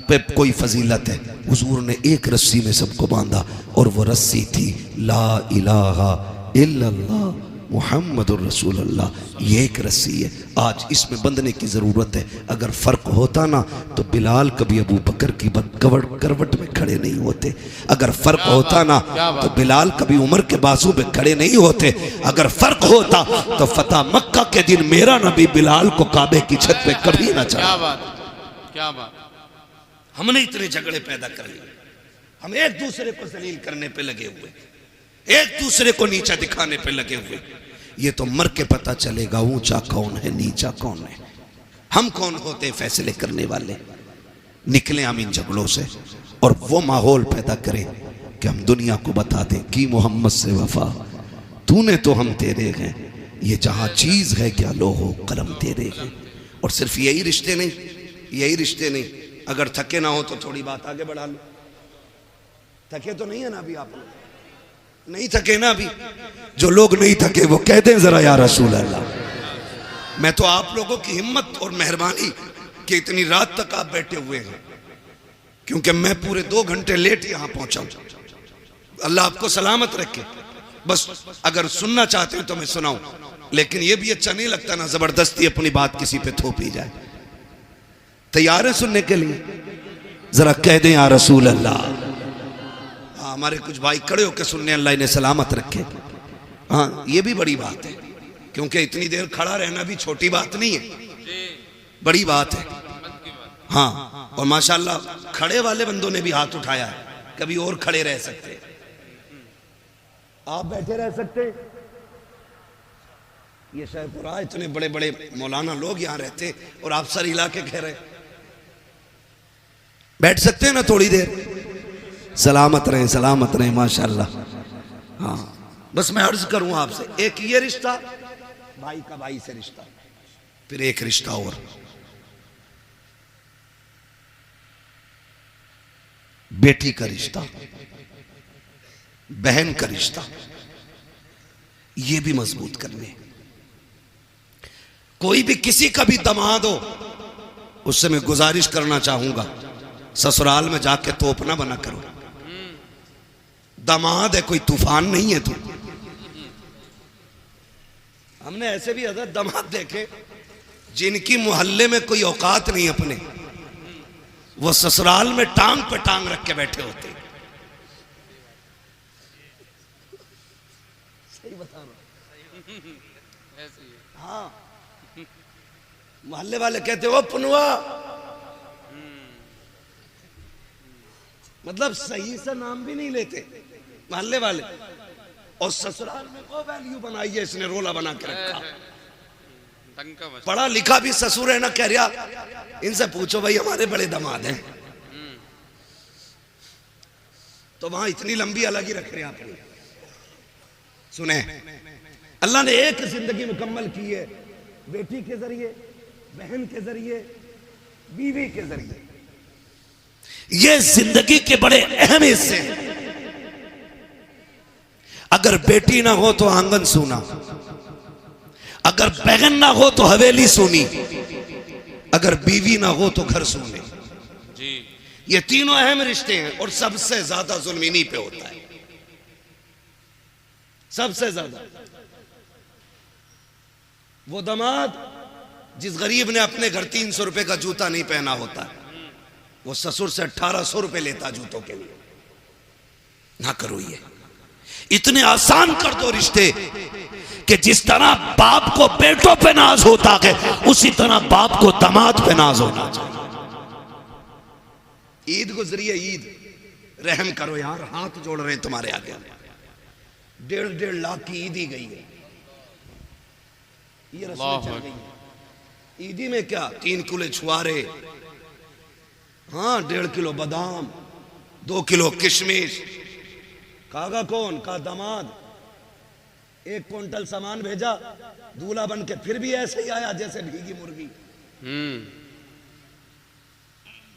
पे कोई फजीलत है। हुजूर ने एक रस्सी में सबको बांधा और वो रस्सी थी ला इलाहा इल्लल्लाह मुहम्मदुर रसूलुल्लाह। ये एक रस्सी है, आज इसमें बंधने की ज़रूरत है। अगर फ़र्क होता ना तो बिलाल कभी अबू बकर की करवट में खड़े नहीं होते। अगर फ़र्क होता ना तो बिलाल कभी उमर के बाजू पे खड़े नहीं होते। अगर फ़र्क होता तो फतह मक्का के दिन मेरा नबी बिलाल को काबे की छत पे कभी ना चढ़ा। क्या बात, क्या बात। हमने इतने झगड़े पैदा कर लिए, हम एक दूसरे को जलील करने पे लगे हुए, एक दूसरे को नीचा दिखाने पे लगे हुए। ये तो मर के पता चलेगा ऊंचा कौन है नीचा कौन है। हम कौन होते हैं फैसले करने वाले। निकले हम इन झगड़ों से और वो माहौल पैदा करें कि हम दुनिया को बता दें कि मोहम्मद से वफा तूने तो हम तेरे हैं, ये जहां चीज है क्या लोहो कलम तेरे हैं। और सिर्फ यही रिश्ते नहीं, यही रिश्ते नहीं, अगर थके ना हो तो थोड़ी बात आगे बढ़ा लो। थके तो नहीं है ना अभी आप लोग, नहीं थके ना अभी। जो लोग नहीं थके वो कह दें जरा या रसूल अल्लाह। मैं तो आप लोगों की हिम्मत और मेहरबानी कि इतनी रात तक आप बैठे हुए हैं, क्योंकि मैं पूरे 2 घंटे लेट यहां पहुंचा हूं। अल्लाह आपको सलामत रखे। बस अगर सुनना चाहते हैं तो मैं सुनाऊं, लेकिन यह भी अच्छा नहीं लगता ना जबरदस्ती अपनी बात किसी पे थोपी जाए। तैयार है सुनने के लिए? जरा कह दें या रसूल अल्लाह। हमारे कुछ भाई खड़े होकर सुनने, अल्लाह इन्हें सलामत रखे। हाँ, ये भी बड़ी बात है, क्योंकि इतनी देर खड़ा रहना भी छोटी बात नहीं है, बड़ी बात है। हाँ, और माशाल्लाह खड़े वाले बंदों ने भी हाथ उठाया है। कभी और खड़े रह सकते, आप बैठे रह सकते। ये शाहपुरा इतने बड़े बड़े मौलाना लोग यहां रहते और आप सर हिला के कह रहे बैठ सकते हैं ना थोड़ी देर। सलामत रहें माशाल्लाह। हाँ, बस मैं अर्ज करूं आपसे, एक ये रिश्ता भाई का भाई से रिश्ता, फिर एक रिश्ता और बेटी का रिश्ता, बहन का रिश्ता, ये भी मजबूत करने। कोई भी किसी का भी दामाद हो, उससे मैं गुजारिश करना चाहूंगा, ससुराल में जाके तोप ना बना करो। दामाद है, कोई तूफान नहीं है तू। हमने ऐसे भी हज़रत दामाद देखे जिनकी मोहल्ले में कोई औकात नहीं अपने, वो ससुराल में टांग पे टांग रख के बैठे होते। सही बता रहा हूं। हाँ, मोहल्ले वाले कहते हो पुनवा, मतलब सही से नाम भी नहीं लेते मोहल्ले वाले, और ससुराल में वो वैल्यू बनाई है इसने, रोला बना के रखा। पढ़ा लिखा भी ससुर है ना, कह रहा इनसे पूछो भाई हमारे बड़े दामाद हैं, तो वहां इतनी लंबी अलग ही रख रहे हैं। सुने, अल्लाह ने एक जिंदगी मुकम्मल की है, बेटी के जरिए, बहन के जरिए, बीवी के जरिए। ये जिंदगी के बड़े अहम हिस्से हैं। अगर बेटी ना हो तो आंगन सूना, अगर बहन ना हो तो हवेली सूनी, अगर बीवी ना हो तो घर सूने। ये तीनों अहम रिश्ते हैं और सबसे ज्यादा जुल्म इन्हीं पे होता है, सबसे ज्यादा। वो दामाद जिस गरीब ने अपने घर 300 रुपए का जूता नहीं पहना होता, वो ससुर से 1800 रुपए लेता जूतों के लिए। ना करो ये, इतने आसान कर दो रिश्ते कि जिस तरह बाप को बेटों पे नाज होता है, उसी तरह बाप को दामाद पे नाज होना चाहिए। ईद गुजरी है, ईद, रहम करो यार, हाथ जोड़ रहे हैं तुम्हारे आगे। 1.5 लाख की ईद ही गई है, ये रस्में चल गई है। ईदी में क्या 3 किलो छुआरे, हाँ 1.5 किलो बादाम, 2 किलो किशमिश। खागा कौन? का दामाद। 1 क्विंटल सामान भेजा, दूल्हा बन के फिर भी ऐसे ही आया जैसे भीगी मुर्गी।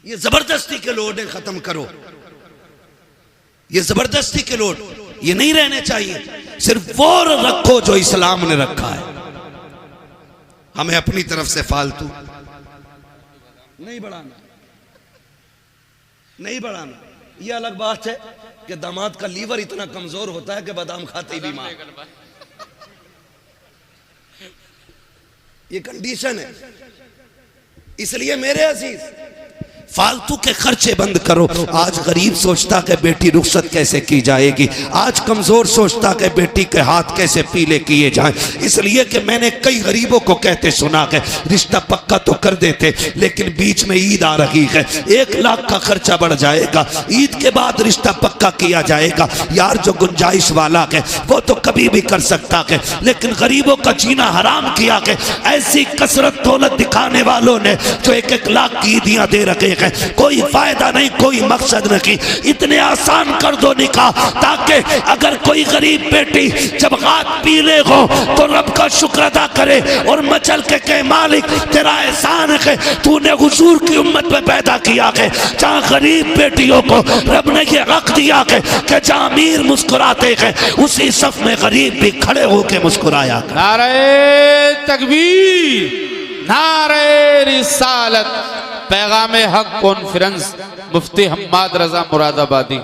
ये जबरदस्ती के लोड है, खत्म करो। ये जबरदस्ती के लोड ये नहीं रहने चाहिए। सिर्फ वो रखो जो इस्लाम ने रखा है। हमें अपनी तरफ से फालतू नहीं बढ़ाना, नहीं बढ़ाना। ये अलग बात है कि दामाद का लीवर इतना कमजोर होता है कि बादाम खाते ही बीमार। ये कंडीशन है। इसलिए मेरे अजीज फालतू के खर्चे बंद करो। आज गरीब सोचता कि बेटी रुखसत कैसे की जाएगी, आज कमजोर सोचता कि बेटी के हाथ कैसे पीले किए जाएं। इसलिए कि मैंने कई गरीबों को कहते सुना कि रिश्ता पक्का तो कर देते, लेकिन बीच में ईद आ रही है, 1 लाख का खर्चा बढ़ जाएगा, ईद के बाद रिश्ता पक्का किया जाएगा। यार जो गुंजाइश वाला है वो तो कभी भी कर सकता है, लेकिन गरीबों का जीना हराम किया है ऐसी कसरत दौलत दिखाने वालों ने जो 1-1 लाख की ईदियां दे रखे हैं। कोई फायदा नहीं, कोई मकसद नहीं। इतने आसान कर दो निकाह, ताकि अगर कोई गरीब बेटी जब हाथ पीले हो तो रब का शुक्र अदा करे और मचल के कहे मालिक तेरा एहसान है, तूने हुजूर की उम्मत में पैदा किया है जहाँ गरीब बेटियों को रब ने ये हक दिया है कि जहाँ अमीर मुस्कुराते हैं उसी सफ में गरीब भी खड़े होकर मुस्कुराया। नारे तकबीर, नारे रिसालत। पैगाम हक कॉन्फ्रेंस, मुफ्ती हम्माद रजा मुरादाबादी।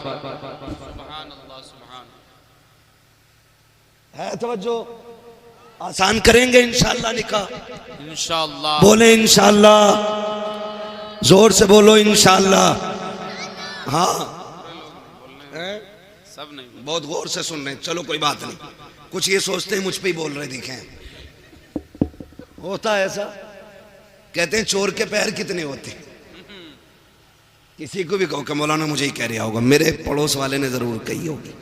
है तवज्जो, आसान करेंगे इंशाअल्लाह निकाह, इंशाअल्लाह। बोले इंशाअल्लाह, जोर से बोलो इंशाअल्लाह। हाँ सब नहीं, बहुत गौर से सुन रहे हैं। चलो कोई बात नहीं, कुछ ये सोचते हैं मुझ पे ही बोल रहे दिखें। होता है ऐसा, कहते हैं चोर के पैर कितने होते हैं। किसी को भी कहो कि मौलाना मुझे ही कह रहा होगा, मेरे पड़ोस वाले ने जरूर कही होगी।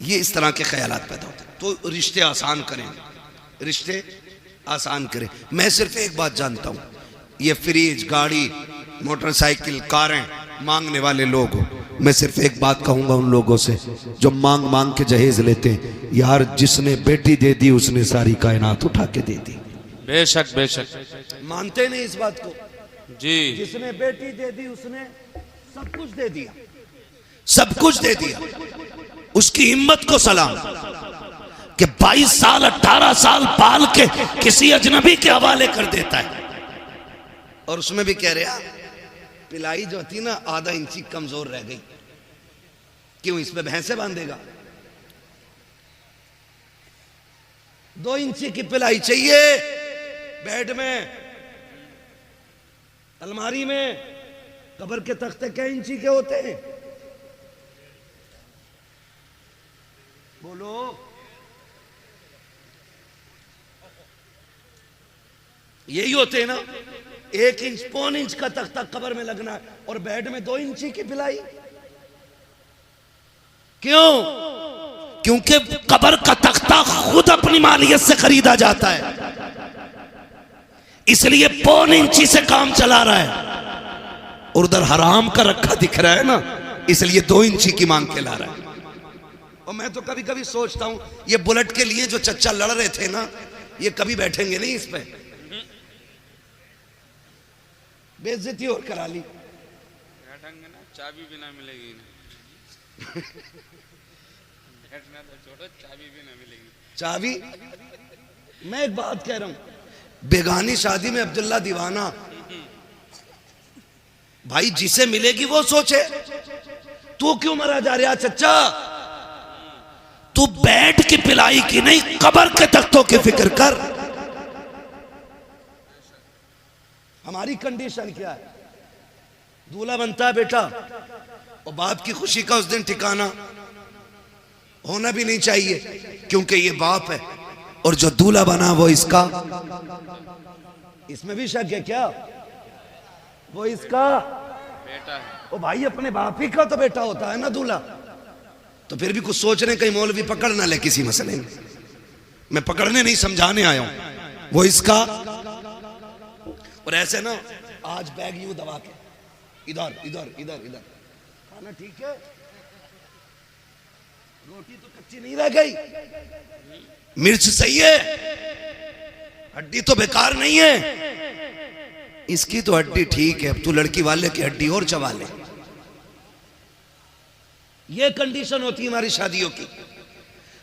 ये इस तरह के ख्यालात पैदा होते हैं। तो रिश्ते आसान करें, रिश्ते आसान करें। मैं सिर्फ एक बात जानता हूं, ये फ्रिज, गाड़ी, मोटरसाइकिल, कारें मांगने वाले लोग हो, मैं सिर्फ एक बात कहूंगा उन लोगों से जो मांग मांग के जहेज लेते हैं, यार जिसने बेटी दे दी उसने सारी कायनात उठा के दे दी। बेशक बेशक, मानते नहीं इस बात को जी। जिसने बेटी दे दी उसने सब कुछ दे दिया, सब कुछ दे दिया। उसकी हिम्मत को सलाम कि 22 साल 18 साल पाल के किसी अजनबी के हवाले कर देता है। और उसमें भी कह रहा पिलाई जो थी ना आधा इंची कमजोर रह गई, क्यों इसमें भैंसे बांधेगा? 2 इंची की पिलाई चाहिए बेड में, अलमारी में। कब्र के तख्ते क्या इंची के होते हैं? बोलो। यही होते हैं ना, 1 इंच, पौन इंच का तख्ता कब्र में लगना है और बेड में 2 इंची की पिलाई। क्यों? क्योंकि कब्र का तख्ता खुद अपनी मालियत से खरीदा जाता है, इसलिए पौन इंची से काम चला रहा है। और उधर हराम का रखा दिख रहा है ना, इसलिए 2 इंची की मांग के ला रहा है। और मैं तो कभी कभी सोचता हूं ये बुलेट के लिए जो चच्चा लड़ रहे थे ना, ये कभी बैठेंगे नहीं इस पे। बेइज्जती और करा ली, बैठेंगे ना, चाबी भी ना मिलेगी ना। बैठना तो छोड़ो, चाबी भी ना मिलेगी। चाबी, मैं एक बात कह रहा हूं, बेगानी शादी में अब्दुल्ला दीवाना, भाई जिसे मिलेगी वो सोचे। तू क्यों मरा जा रहा चच्चा? तू बेड की पिलाई की नहीं, कब्र के तख्तों की फिक्र कर। हमारी कंडीशन क्या है? दूल्हा बनता है बेटा, और बाप की खुशी का उस दिन ठिकाना होना भी नहीं चाहिए, क्योंकि ये बाप है और जो दूल्हा बना वो इसका। इसमें भी शक है क्या? वो इसका बेटा है। ओ भाई, अपने बाप ही का तो बेटा होता है ना दूल्हा। तो फिर भी कुछ सोच रहे, कहीं मौलवी पकड़ ना ले किसी मसले में। मैं पकड़ने नहीं, समझाने आया हूं। वो इसका, और ऐसे ना आज बैग यूं दबा के इधर इधर इधर इधर, खाना ठीक है, रोटी तो कच्ची नहीं रह गई, मिर्च सही है, हड्डी तो बेकार नहीं है, इसकी तो हड्डी ठीक है, अब तू लड़की वाले की हड्डी और चबा ले। ये कंडीशन होती है हमारी शादियों की।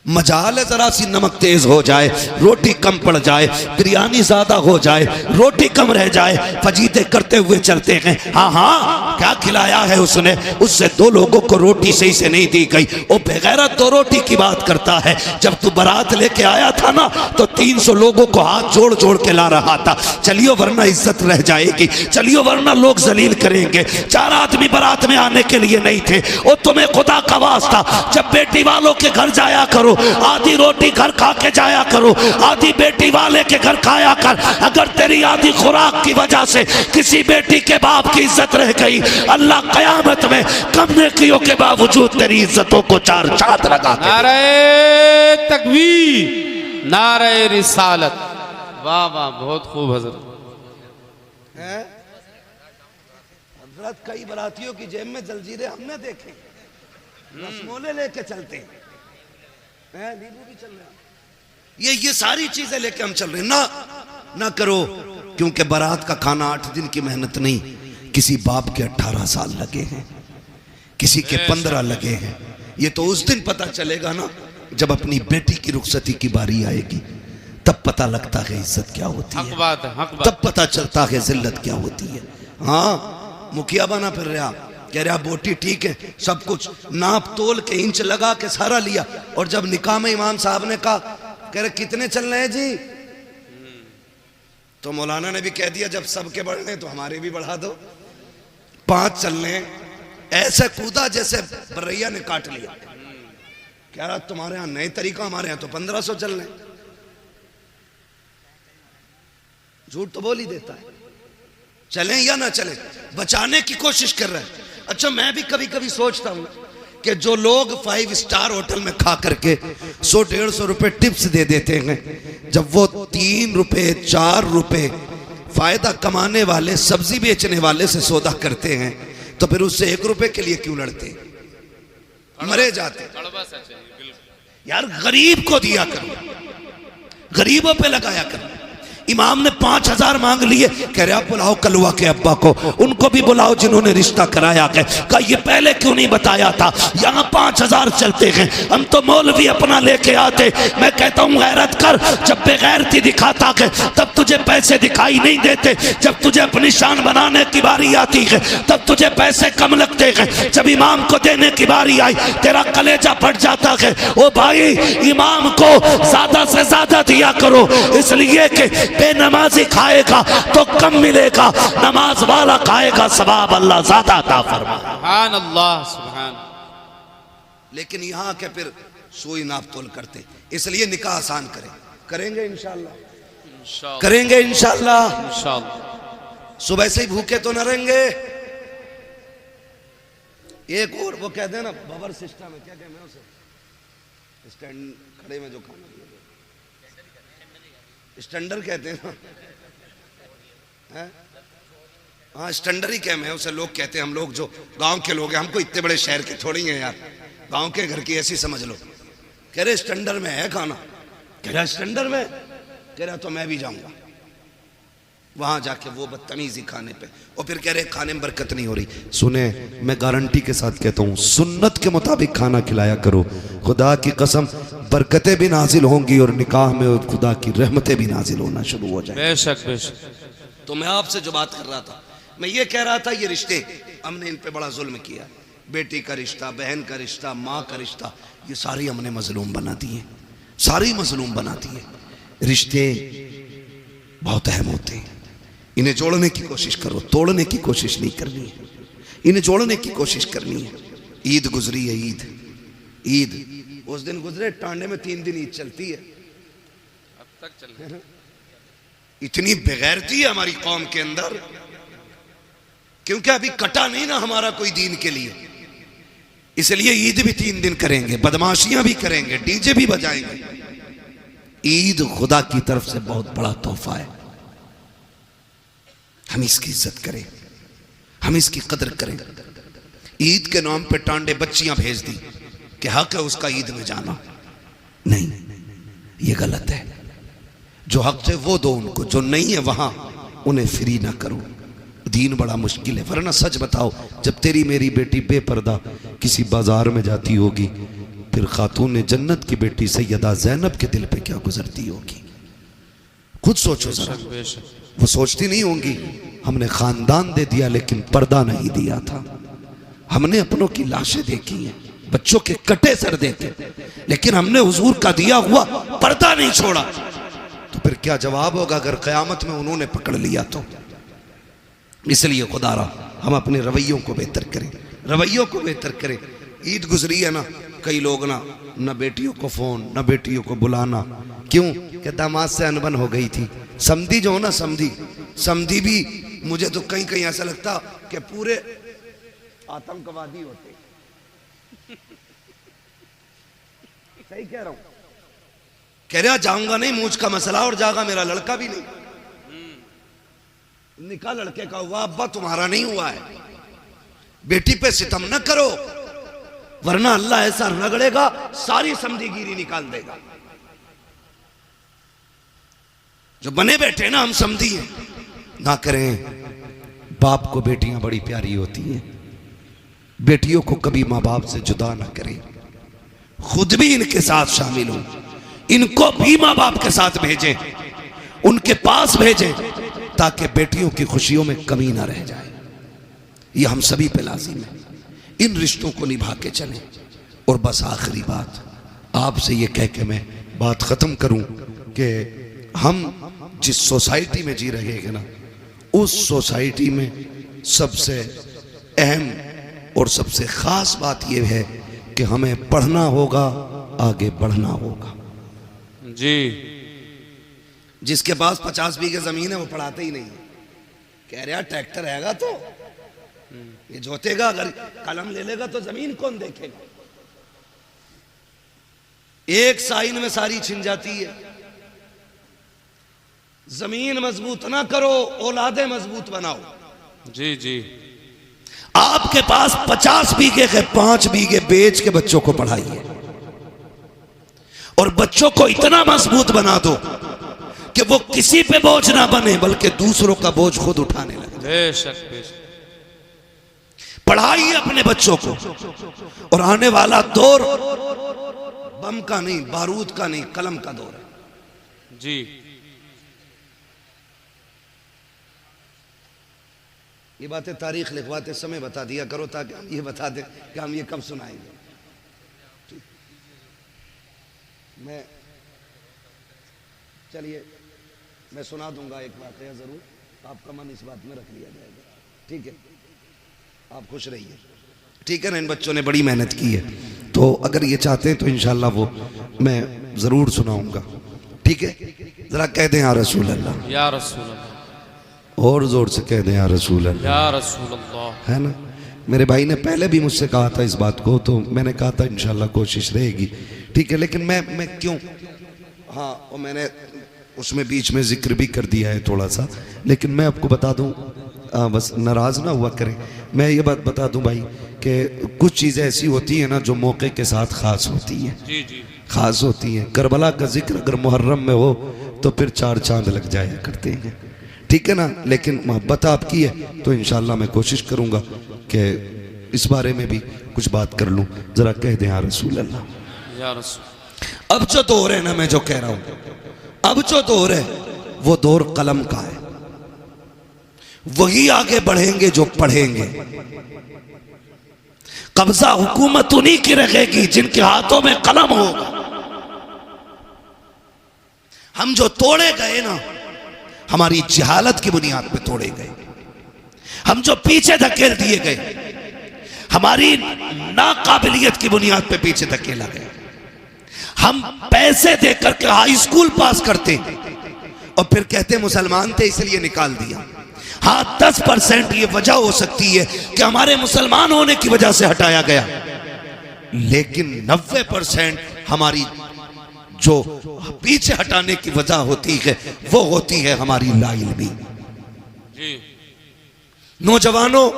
मजाल है जरा सी नमक तेज हो जाए, रोटी कम पड़ जाए, बिरयानी ज्यादा हो जाए, रोटी कम रह जाए, फजीते करते हुए चलते हैं। हाँ हाँ, क्या खिलाया है उसने, उससे 2 लोगों को रोटी सही से नहीं दी गई, वो बेगैरत 2 रोटी की बात करता है। जब तू बारात लेके आया था ना तो 300 लोगों को हाथ जोड़ जोड़ के ला रहा था, चलियो वरना इज्जत रह जाएगी, चलियो वरना लोग जलील करेंगे। 4 आदमी बारात में आने के लिए नहीं थे, वो तुम्हें खुदा का वास्ता जब बेटी वालों के घर जाया करो, आधी रोटी घर खा के जाया करो, आधी बेटी वाले के घर खाया कर। अगर तेरी आधी खुराक की वजह से किसी बेटी के बाप की इज्जत रह गई, अल्लाह कयामत में कम नेकियों के बावजूद तेरी इज्जतों को 4 चांद लगा के। नारे तकबीर, नारे रिसालत, वाह वाह, बहुत खूब हजरत। हजरत कई बरातियों की जेब में जलजीरे हमने देखे, रसमोले लेके चलते हैं, नींबू भी चल रहे हैं, ये सारी चीजें लेके हम चल रहे हैं। ना करो, क्योंकि बारात का खाना 8 दिन की मेहनत नहीं, किसी बाप के 18 साल लगे हैं, किसी के 15 लगे हैं। ये तो उस दिन पता चलेगा ना जब अपनी बेटी की रुखसती की बारी आएगी, तब पता लगता है इज्जत क्या होती है, हक बात है, हक बात। तब पता चलता है जिल्लत क्या होती है। हाँ, मुखिया बना फिर रहा, कह रहा बोटी ठीक है, सब कुछ नाप तोल के इंच लगा के सारा लिया, और जब निकाह में इमाम साहब ने कहा, कह रहे कितने चल रहे हैं जी, तो मौलाना ने भी कह दिया जब सबके बढ़ रहे तो हमारे भी बढ़ा दो, 5 चल रहे हैं। ऐसे कूदा जैसे बरैया ने काट लिया। कह रहा तुम्हारे यहां नए तरीका, हमारे यहां तो 1500 चल रहे हैं। झूठ तो बोल ही देता है, चलें या ना चलें, बचाने की कोशिश कर रहा है। अच्छा, मैं भी कभी कभी सोचता हूं कि जो लोग 5 स्टार होटल में खा करके 100-150 रुपए टिप्स दे देते हैं, जब वो 3 रुपए 4 रुपए फायदा कमाने वाले सब्जी बेचने वाले से सौदा करते हैं, तो फिर उससे 1 रुपए के लिए क्यों लड़ते, मरे जाते। यार गरीब को दिया करो, गरीबों पे लगाया करो। इमाम ने 5000 मांग लिए, कह रहे आप बुलाओ कलवा के अब्बा को, उनको भी बुलाओ जिन्होंने रिश्ता कराया है। कहा ये पहले क्यों नहीं बताया था, यहाँ 5000 चलते हैं, हम तो मौलवी अपना लेके आते। मैं कहता हूँ गैरत कर, जब बेगैरती दिखाता है तब तुझे पैसे दिखाई नहीं देते, जब तुझे अपनी शान बनाने की बारी आती है तब तुझे पैसे कम लगते हैं, जब इमाम को देने की बारी आई तेरा कलेजा फट जाता है। ओ भाई, इमाम को ज्यादा से ज्यादा दिया करो, इसलिए कि बेनमाजी खाएगा तो कम मिलेगा, नमाज वाला खाएगा सवाब अल्लाह ज्यादा अता फरमाए। सुभान अल्लाह, सुभान। लेकिन यहाँ के फिर सुई नाप तोल करते, इसलिए निकाह आसान करें, करेंगे इंशाअल्लाह, करेंगे इंशाअल्लाह। सुबह से ही भूखे तो न रहेंगे। एक और वो कहते हैं ना बबर सिस्टम है, क्या कहते हैं उसे, स्टैंड खड़े में जो खाना, स्टैंडर कहते हैं ना, हाँ स्टैंडर ही कहते हैं उसे लोग कहते हैं। हम लोग जो गांव के लोग हैं, हमको इतने बड़े शहर के थोड़ी हैं यार, गांव के घर की ऐसी समझ लो। कह रहे स्टैंडर में है खाना, कह रहा स्टैंडर में, कह रहा तो मैं भी जाऊंगा वहां जाके वो बदतमीजी खाने पे, और फिर कह रहे खाने में बरकत नहीं हो रही। सुने, मैं गारंटी के साथ कहता हूँ, सुन्नत के मुताबिक खाना खिलाया करो, खुदा की कसम बरकतें भी नाजिल होंगी और निकाह में खुदा की रहमतें भी नाजिल होना शुरू हो जाए। बेशक बेशक। तो मैं आपसे जो बात कर रहा था, मैं ये कह रहा था, ये रिश्ते हमने इन पे बड़ा जुल्म किया, बेटी का रिश्ता, बहन का रिश्ता, माँ का रिश्ता, ये सारी हमने मजलूम बना दिए, सारी मजलूम बना दिए। रिश्ते बहुत अहम होते हैं, इन्हें जोड़ने की कोशिश करो, तोड़ने की कोशिश नहीं करनी है, इन्हें जोड़ने की कोशिश करनी है। ईद गुजरी है, ईद उस दिन गुजरे, टांडे में 3 दिन ईद चलती है, अब तक चल। इतनी बेगैरती है हमारी कौम के अंदर, क्योंकि अभी कटा नहीं ना हमारा कोई दीन के लिए, इसलिए ईद भी 3 दिन करेंगे, बदमाशियां भी करेंगे, डीजे भी बजाएंगे। ईद खुदा की तरफ से बहुत बड़ा तोहफा है। हम इसकी इज्जत करें, हम इसकी कदर करें। ईद के नाम पे टांडे बच्चियां भेज दी कि हक है उसका ईद में जाना, नहीं, ये गलत है। जो हक है वो दो उनको, जो नहीं है वहां उन्हें फ्री ना करो। दीन बड़ा मुश्किल है। वरना सच बताओ, जब तेरी मेरी बेटी बेपर्दा किसी बाजार में जाती होगी, फिर खातून जन्नत की बेटी सैयदा ज़ैनब के दिल पे क्या गुजरती होगी? खुद सोचो जरा। वो सोचती नहीं होंगी हमने खानदान दे दिया लेकिन पर्दा नहीं दिया था, हमने अपनों की लाशें देखी हैं, बच्चों के कटे सर देखे, लेकिन हमने हुजूर का दिया हुआ पर्दा नहीं छोड़ा। तो फिर क्या जवाब होगा अगर क़यामत में उन्होंने पकड़ लिया तो? इसलिए खुदारा हम अपने रवैयों को बेहतर करें, रवैयों को बेहतर करें। ईद गुजरी है ना, कई लोग ना बेटियों को फोन, ना बेटियों को बुलाना। क्यों? कि दामाद से अनबन हो गई थी। समधी जो हो ना, समधी भी मुझे तो कहीं कहीं ऐसा लगता कि पूरे आतंकवादी होते। सही कह रहा हूं? कह रहा जाऊंगा नहीं, मूछ का मसला, और जागा मेरा लड़का भी नहीं। निकाह लड़के का हुआ, अब्बा तुम्हारा नहीं हुआ है। बेटी पे सितम न करो, वरना अल्लाह ऐसा रगड़ेगा सारी समझीगिरी निकाल देगा। जो बने बैठे ना हम समझी हैं, ना करें। बाप को बेटियां बड़ी प्यारी होती हैं, बेटियों को कभी माँ बाप से जुदा ना करें। खुद भी इनके साथ शामिल हो, इनको भी माँ बाप के साथ भेजें, उनके पास भेजें, ताकि बेटियों की खुशियों में कमी ना रह जाए। ये हम सभी पे लाजिम है। इन रिश्तों को निभा के चलें। और बस आखिरी बात आपसे ये कह के मैं बात खत्म करूं कि हम जिस सोसाइटी में जी रहे हैं ना, उस सोसाइटी में सबसे अहम और सबसे खास बात यह है कि हमें पढ़ना होगा, आगे बढ़ना होगा। जी, जिसके पास 50 बीघे जमीन है वो पढ़ाते ही नहीं है। कह रहा ट्रैक्टर हैगा तो ये जोतेगा, अगर कलम ले लेगा तो जमीन कौन देखेगा? एक साइन में सारी छिन जाती है। जमीन मजबूत ना करो, औलादे मजबूत बनाओ। जी जी। आपके पास 50 बीघे के 5 बीघे बेच के बच्चों को पढ़ाइए, और बच्चों को इतना मजबूत बना दो कि वो किसी पे बोझ ना बने, बल्कि दूसरों का बोझ खुद उठाने लगे। बेशक बेशक। पढ़ाइए अपने बच्चों को, और आने वाला दौर बम का नहीं, बारूद का नहीं, कलम का दौर है। जी। ये बातें तारीख लिखवाते समय बता दिया करो, ताकि हम ये बता दें कि हम ये कब सुनाएंगे। मैं चलिए मैं सुना दूंगा एक वाकया, जरूर आपका मन इस बात में रख लिया जाएगा। ठीक है, आप खुश रहिए। ठीक है ना? इन बच्चों ने बड़ी मेहनत की है, तो अगर ये चाहते हैं तो इंशाल्लाह वो मैं जरूर सुनाऊंगा। ठीक है, जरा कह दें या रसूल अल्लाह, या रसूल अल्लाह। और जोर से कह दें या रसूल अल्लाह, या रसूल अल्लाह। है ना? मेरे भाई ने पहले भी मुझसे कहा था इस बात को, तो मैंने कहा था इंशाल्लाह कोशिश रहेगी। ठीक है, लेकिन मैं क्यों, हाँ, और मैंने उसमें बीच में जिक्र भी कर दिया है थोड़ा सा, लेकिन मैं आपको बता दूं, बस नाराज ना हुआ करें, मैं ये बात बता दूं भाई कि कुछ चीज़ें ऐसी होती हैं ना जो मौके के साथ ख़ास होती हैं। जी जी। ख़ास होती हैं। करबला का जिक्र अगर मुहर्रम में हो तो फिर 4 चांद लग जाया करते हैं। ठीक है ना? लेकिन मोहब्बत आपकी है तो इंशाल्लाह मैं कोशिश करूँगा कि इस बारे में भी कुछ बात कर लूँ। ज़रा कह दें या रसूल अल्लाह, या रसूल। अब जो दौर है ना, मैं जो कह रहा हूँ, अब जो दौर है वो दौर कलम का है। वही आगे बढ़ेंगे जो पढ़ेंगे। कब्जा हुकूमत उन्हीं की रहेगी जिनके हाथों में कलम होगा। हम जो तोड़े गए ना, हमारी जहालत की बुनियाद पे तोड़े गए। हम जो पीछे धकेल दिए गए, हमारी नाकाबिलियत की बुनियाद पे पीछे धकेला गया। हम पैसे देकर के हाई स्कूल पास करते और फिर कहते मुसलमान थे इसलिए निकाल दिया। हाँ, 10% ये वजह हो सकती है कि हमारे मुसलमान होने की वजह से हटाया गया, लेकिन 90% हमारी जो पीछे हटाने की वजह होती है वो होती है हमारी लाइल्मी। जी नौजवानों,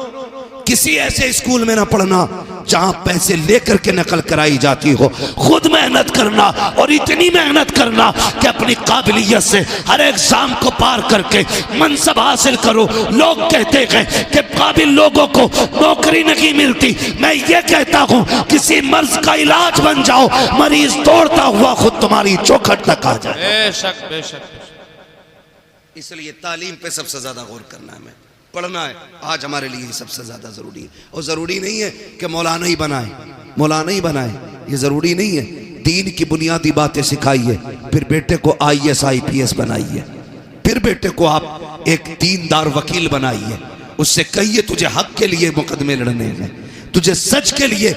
किसी ऐसे स्कूल में ना पढ़ना जहां पैसे लेकर के नकल कराई जाती हो। खुद मेहनत करना, और इतनी मेहनत करना कि अपनी काबिलियत से हर एग्जाम को पार करके मनसब हासिल करो। लोग कहते हैं कि काबिल लोगों को नौकरी नहीं मिलती, मैं ये कहता हूं किसी मर्ज का इलाज बन जाओ, मरीज दौड़ता हुआ खुद तुम्हारी चौखट तक आ जाए। बेशक बेशक। इसलिए तालीम पे सबसे ज्यादा गौर करना है, पढ़ना है। आज हमारे लिए सबसे ज्यादा जरूरी है। और जरूरी नहीं है कि मौलाना ही बनाए, मौलाना ही बनाए, ये जरूरी नहीं है। दीन की बुनियादी बातें सिखाइए, फिर बेटे को IAS IPS बनाइए, फिर बेटे को आप एक दीनदार वकील बनाइए। उससे कहिए तुझे हक के लिए मुकदमे लड़ने हैं, तुझे सच के लिए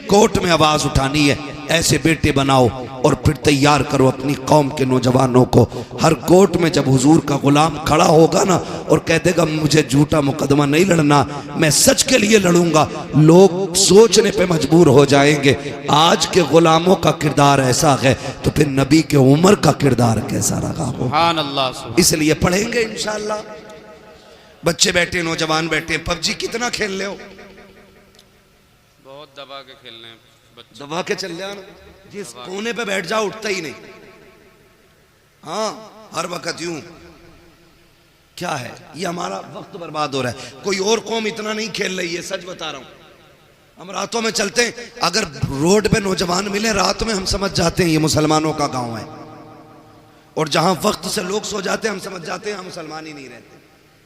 कोर्ट में आवाज उठानी है। ऐसे बेटे बनाओ और फिर तैयार करो अपनी कौम के नौजवानों को। हर कोर्ट में जब हुजूर का गुलाम खड़ा होगा ना और कह देगा मुझे झूठा मुकदमा नहीं लड़ना, मैं सच के लिए लड़ूंगा, लोग सोचने पे मजबूर हो जाएंगे आज के गुलामों का किरदार ऐसा है तो फिर नबी के उमर का किरदार कैसा रहा हो। सुभान अल्लाह। इसलिए पढ़ेंगे इंशाअल्लाह। बच्चे बैठे, नौजवान बैठे, PUBG कितना खेल ले हो? बहुत दबा के खेलने हैं बच्चे। दबा के चल जाना, जिस कोने पे बैठ जाओ उठता ही नहीं। हाँ, हर वक्त यूं। क्या है ये? हमारा वक्त बर्बाद हो रहा है। कोई और कौम इतना नहीं खेल रही है, सच बता रहा हूं। हम रातों में चलते हैं, अगर रोड पे नौजवान मिले रात में हम समझ जाते हैं ये मुसलमानों का गांव है। और जहां वक्त से लोग सो जाते हैं हम समझ जाते हैं हम मुसलमान ही नहीं रहते,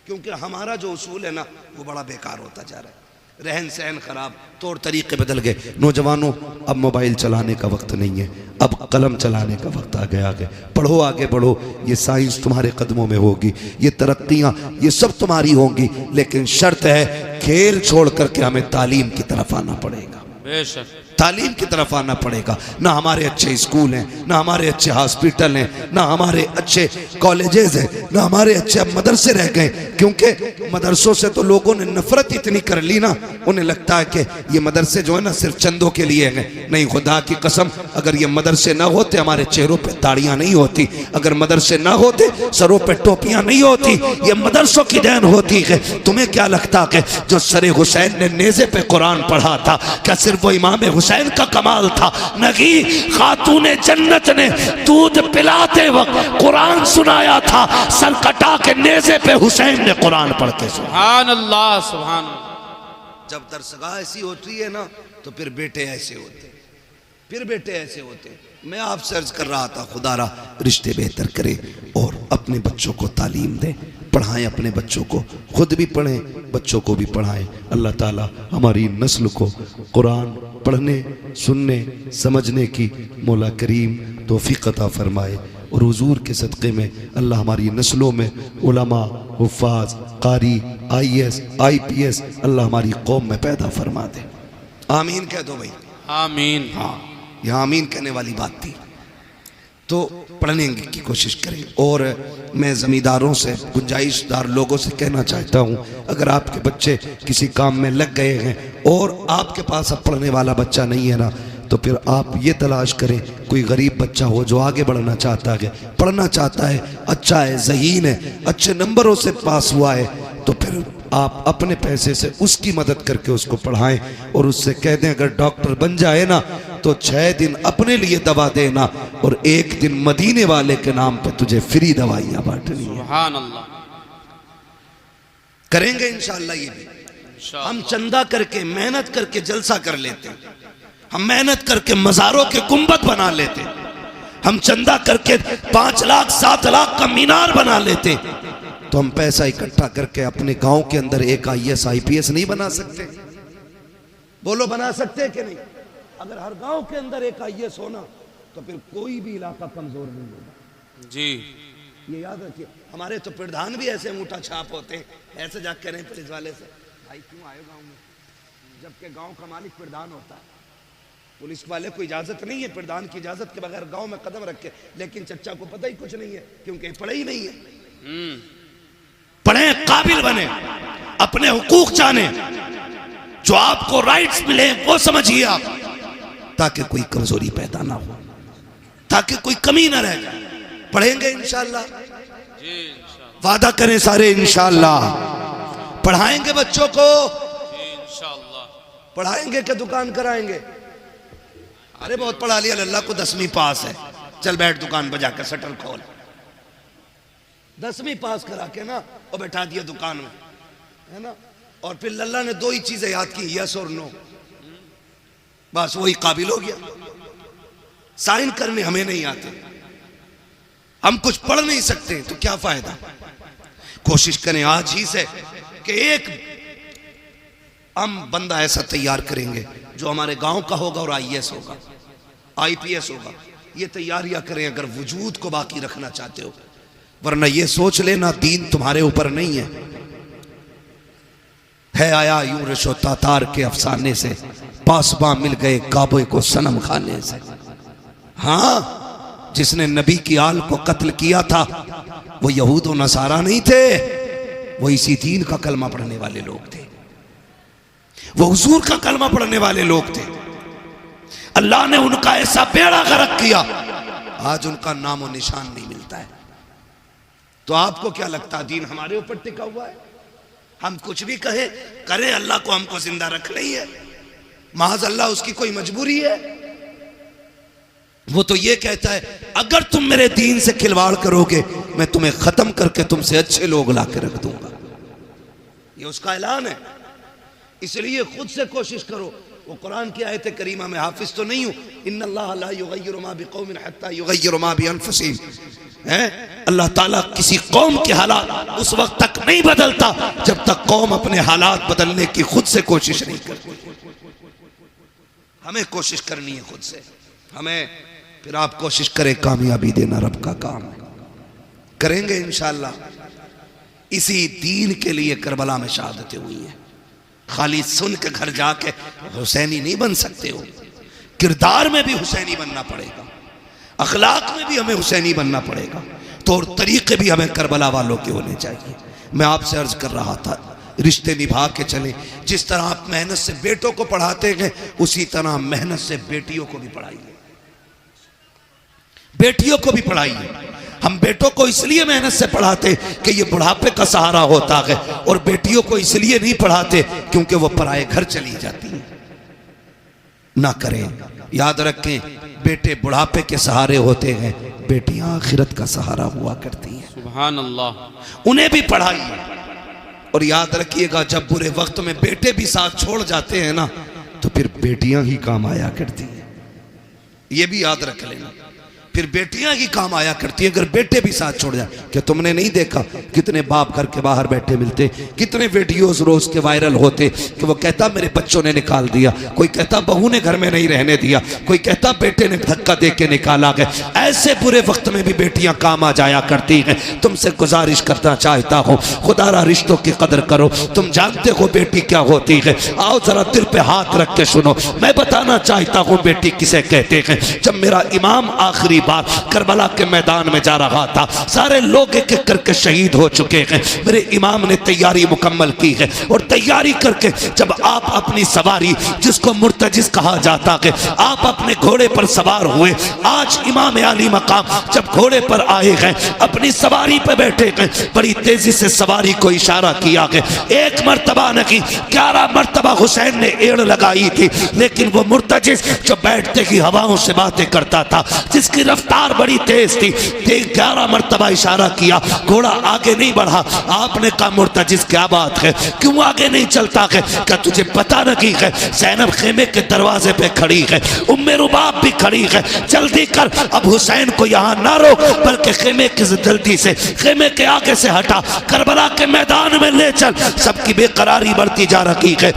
क्योंकि हमारा जो उसूल है ना वो बड़ा बेकार होता जा रहा है। रहन सहन खराब, तौर तरीके बदल गए। नौजवानों, अब मोबाइल चलाने का वक्त नहीं है, अब कलम चलाने का वक्त आ गया है। पढ़ो, आगे बढ़ो, ये साइंस तुम्हारे कदमों में होगी, ये तरक्कियां ये सब तुम्हारी होंगी, लेकिन शर्त है खेल छोड़ करके हमें तालीम की तरफ आना पड़ेगा। बेशक तालीम की तरफ आना पड़ेगा। ना हमारे अच्छे स्कूल हैं, ना हमारे अच्छे हॉस्पिटल हैं, ना हमारे अच्छे कॉलेजेस हैं, ना हमारे अच्छे मदरसे रह गए, क्योंकि मदरसों से तो लोगों ने नफरत इतनी कर ली ना, उन्हें लगता है कि ये मदरसे जो है ना सिर्फ चंदों के लिए हैं। नहीं, खुदा की कसम, अगर ये मदरसे ना होते हमारे चेहरों पे ताड़ियां नहीं होती, अगर मदरसे ना होते सरों पे टोपियां नहीं होती, ये मदरसों की देन होती है। तुम्हें क्या लगता है जो सरे हुसैन ने नेज़े पे कुरान पढ़ा था, क्या सिर्फ वो इमाम हुसैन का कमाल था? नहीं, खातूने जन्नत ने दूध पिलाते वक्त कुरान सुनाया था, सर कटा के नेज़े पे हुसैन ने कुरान पढ़ के सुना। सुभान अल्लाह, सुभान अल्लाह। जब दरसगाह ऐसी होती है ना तो फिर बेटे ऐसे होते, फिर बेटे ऐसे होते। मैं आपसे अर्ज कर रहा था, खुदारा रिश्ते बेहतर करें और अपने बच्चों को तालीम दें, पढ़ाएं अपने बच्चों को, खुद भी पढ़ें, बच्चों को भी पढ़ाएं। अल्लाह ताला हमारी नस्ल को कुरान पढ़ने, सुनने, समझने की मौला करीम तौफीक अता फरमाए। और हुजूर के सदक़े में अल्लाह हमारी नस्लों में उलमा, हुफ़ाज़, कारी, IAS IPS अल्लाह हमारी कौम में पैदा फरमा दे। आमीन कह दो भाई। आमीन। हाँ, यह आमीन कहने वाली बात थी। तो पढ़ने की कोशिश करें। और मैं ज़मींदारों से, गुंजाइशदार लोगों से कहना चाहता हूँ, अगर आपके बच्चे किसी काम में लग गए हैं और आपके पास अब पढ़ने वाला बच्चा नहीं है ना, तो फिर आप ये तलाश करें कोई गरीब बच्चा हो जो आगे बढ़ना चाहता है, पढ़ना चाहता है, अच्छा है, ज़हीन है, अच्छे नंबरों से पास हुआ है, तो फिर आप अपने पैसे से उसकी मदद करके उसको पढ़ाएं और उससे कह दें अगर डॉक्टर बन जाए ना तो 6 दिन अपने लिए दवा देना और 1 दिन मदीने वाले के नाम पे तुझे फ्री दवाइयां बांटनी है। सुभान अल्लाह। करेंगे इंशाअल्लाह ये भी। हम चंदा करके, मेहनत करके जलसा कर लेते हैं, हम मेहनत करके मज़ारों के गुंबद बना लेते हैं, हम चंदा करके 5 लाख 7 लाख का मीनार बना लेते। तो हम पैसा इकट्ठा करके अपने गांव के अंदर एक IAS IPS नहीं बना सकते? बोलो, बना सकते कि नहीं? अगर हर गांव के अंदर एक IAS होना तो फिर कोई भी इलाका कमजोर नहीं होगा। जी, ये याद रखिए। हमारे तो प्रधान भी ऐसे अंगूठा छाप होते हैं, ऐसे जा कह रहे हैं पुलिस वाले से, भाई क्यों आए गाँव में, जबकि गाँव का मालिक प्रधान होता है। पुलिस वाले को इजाजत नहीं है प्रधान की इजाजत के बगैर गांव में कदम रखे, लेकिन चच्चा को पता ही कुछ नहीं है क्योंकि पढ़े ही नहीं है। पढ़े, काबिल बने, अपने हुकूक जाने, जो आपको राइट्स मिले वो समझिए आप, ताकि कोई कमजोरी पैदा ना हो, ताकि कोई कमी ना रह जाए। पढ़ेंगे इंशाअल्लाह, जी इंशाअल्लाह, वादा करें सारे इंशाअल्लाह। पढ़ाएंगे बच्चों को, जी इंशाअल्लाह। पढ़ाएंगे कि दुकान कराएंगे? अरे बहुत पढ़ा लिया, अल्लाह को 10वीं पास है, चल बैठ दुकान बजा कर शटर खोल। 10वीं पास करा के ना और बैठा दिया दुकान में, है ना। और फिर लल्ला ने 2 ही चीजें याद की, यस और नो, बस वही काबिल हो गया। साइन करने हमें नहीं आते, हम कुछ पढ़ नहीं सकते, तो क्या फायदा। कोशिश करें आज ही से कि एक हम बंदा ऐसा तैयार करेंगे जो हमारे गांव का होगा और आईएएस होगा, आईपीएस होगा। ये तैयारियां करें अगर वजूद को बाकी रखना चाहते हो, वरना ये सोच लेना दीन तुम्हारे ऊपर नहीं है आया यूं रिशो तातार के अफसाने से, पासबां मिल गए काबे को सनम खाने से। हाँ, जिसने नबी की आल को कत्ल किया था वो यहूद और नसारा नहीं थे, वो इसी दीन का कलमा पढ़ने वाले लोग थे, वो हुजूर का कलमा पढ़ने वाले लोग थे। अल्लाह ने उनका ऐसा बेड़ा गर्क किया, आज उनका नामो निशान नहीं मिलता है। तो आपको क्या लगता है दीन हमारे ऊपर टिका हुआ है? हम कुछ भी कहें करें, अल्लाह को हमको जिंदा रखना ही है, महज अल्लाह उसकी कोई मजबूरी है? वो तो ये कहता है अगर तुम मेरे दीन से खिलवाड़ करोगे मैं तुम्हें खत्म करके तुमसे अच्छे लोग ला के रख दूंगा, ये उसका ऐलान है। इसलिए खुद से कोशिश करो। वो कुरान की आयत करीमा में हाफिज तो नहीं हूं, इन्नल्लाह ला युगय्यिरु मा बिकौमिन हत्ता युगय्यिरु मा बिअनफुसिहिम, है अल्लाह ताला किसी कौम के हालात उस वक्त तक नहीं बदलता जब तक कौम अपने हालात बदलने की खुद से कोशिश नहीं करती। हमें कोशिश करनी है खुद से, हमें। फिर आप कोशिश करें, कामयाबी देना रब का काम है, करेंगे इंशाअल्लाह। इसी दीन के लिए करबला में शहादतें हुई हैं। खाली सुन के घर जाके हुसैनी नहीं बन सकते हो, किरदार में भी हुसैनी बनना पड़ेगा, अखलाक में भी हमें हुसैनी बनना पड़ेगा, तौर तरीके भी हमें करबला वालों के होने चाहिए। मैं आपसे अर्ज कर रहा था, रिश्ते निभा के चलें। जिस तरह आप मेहनत से बेटों को पढ़ाते हैं उसी तरह मेहनत से बेटियों को भी पढ़ाइए, बेटियों को भी पढ़ाइए। हम बेटों को इसलिए मेहनत से पढ़ाते कि ये बुढ़ापे का सहारा होता है, और बेटियों को इसलिए नहीं पढ़ाते क्योंकि वो पराए घर चली जाती हैं। ना करें, याद रखें, बेटे बुढ़ापे के सहारे होते हैं, बेटियां आखिरत का सहारा हुआ करती हैं। सुभान अल्लाह। उन्हें भी पढ़ाइए। और याद रखिएगा, जब बुरे वक्त में बेटे भी साथ छोड़ जाते हैं ना, तो फिर बेटियां ही काम आया करती हैं, ये भी याद रख लेना। फिर बेटियां ही काम आया करती है अगर बेटे भी साथ छोड़ जाए। क्या तुमने नहीं देखा कितने बाप घर के बाहर बैठे मिलते, कितने वीडियोस रोज के वायरल होते कि वो कहता मेरे बच्चों ने निकाल दिया, कोई कहता बहू ने घर में नहीं रहने दिया, कोई कहता बेटे ने धक्का दे के निकाला गया। ऐसे बुरे वक्त में भी बेटियां काम आ जाया करती हैं। तुमसे गुजारिश करना चाहता हूँ, खुदारा रिश्तों की कदर करो। तुम जानते हो बेटी क्या होती है, आओ जरा दिल पे हाथ रख के सुनो। मैं बताना चाहता हूँ बेटी किसे कहते हैं। जब मेरा इमाम आखिरी बार करबला के मैदान में जा रहा था, सारे लोग एक एक करके शहीद हो चुके हैं, मेरे इमाम ने तैयारी मुकम्मल की है। और तैयारी करके जब आप अपनी सवारी, जिसको मुर्तजिज कहा जाता है, आप अपने घोड़े पर सवार हुए। आज इमाम आली मकाम जब घोड़े पर आए हैं, अपनी सवारी पर बैठे हैं, बड़ी तेजी से सवारी को इशारा किया है। एक मर्तबा नहीं 11 मर्तबा हुसैन ने एड़ लगाई थी, लेकिन वो मुर्तजिज जो बैठते ही हवाओं से बातें करता था, जिसकी रफ्तार बड़ी तेज थी, 11 मर्तबा इशारा किया, घोड़ा आगे नहीं बढ़ा। आपने कहा मुर्तजिज क्या बात है, क्यों आगे नहीं चलता है? क्या तुझे पता नहीं है ज़ैनब खेमे के दरवाजे पे खड़ी है, उम्मे रुबाब भी खड़ी है, जल्दी कर, अब हुसैन को यहाँ ना रोक, बल्कि खेमे की जल्दी से खेमे के आगे से हटा, करबला के मैदान में ले चल। सबकी बेकरारी बढ़ती जा रही है,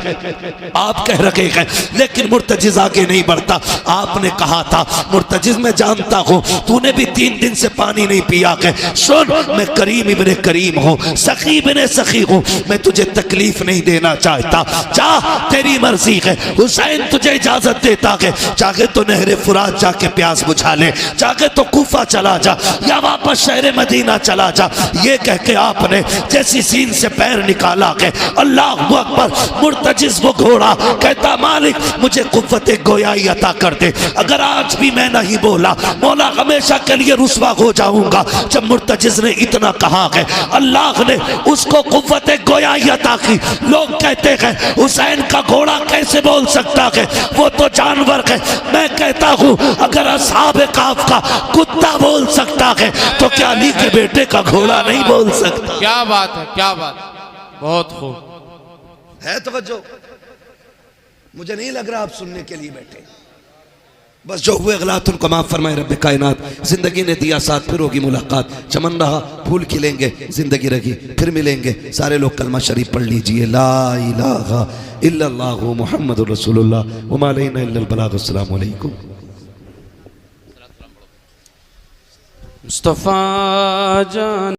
आप कह रहे हैं, लेकिन मुर्तजिज आगे नहीं बढ़ता। आपने कहा था मुर्तजिज मैं जानता हूँ तूने भी 3 दिन से पानी नहीं पिया है, सुन मैं करीम इब्ने करीम हूँ, सखी इब्ने सखी हूँ, मैं तुझे तकलीफ नहीं देना चाहता, जा तेरी मर्जी है। हुसैन तुझे इजाजत देता है, चाहे तो नहरे फुरात जाके प्यास बुझा ले, चाहे तो कूफा चला जा या वापस शहर मदीना चला जा। ये कह के आपने जैसी सीन से पैर निकाला है, अल्लाह अकबर, मुर्तजिज वो घोड़ा कहता मालिक मुझे कुव्वत गोयाई अता कर दे। अगर आज भी मैं नहीं बोला, मौला हमेशा के लिए रुसवा हो जाऊंगा। जब मुर्तजिज ने इतना कहा है, अल्लाह ने उसको कुव्वत गोयाई अता की। लोग कहते हैं हुसैन का घोड़ा कैसे बोल सकता है, वो तो जानवर है। मैं कहता हूँ अगर असहाब काफ का कुत्ता बोल सकता है तो क्या अली के बेटे का घोड़ा नहीं बोल सकता? क्या बात है, क्या बात है, बहुत खूब है तवज्जो? मुझे नहीं लग रहा आप सुनने के लिए बैठे। बस जो हुए गलत उनको माफ फरमाए रब्बे कायनात। जिंदगी ने दिया साथ, फिर होगी मुलाकात। चमन रहा फूल खिलेंगे, जिंदगी रही फिर मिलेंगे। सारे लोग कलमा शरीफ पढ़ लीजिए, ला इलाहा इल्लल्लाहु मुहम्मदुर रसूलुल्लाह व मा अलैना इल्लल बलाग। अस्सलामु अलैकुम। मुस्तफा जान।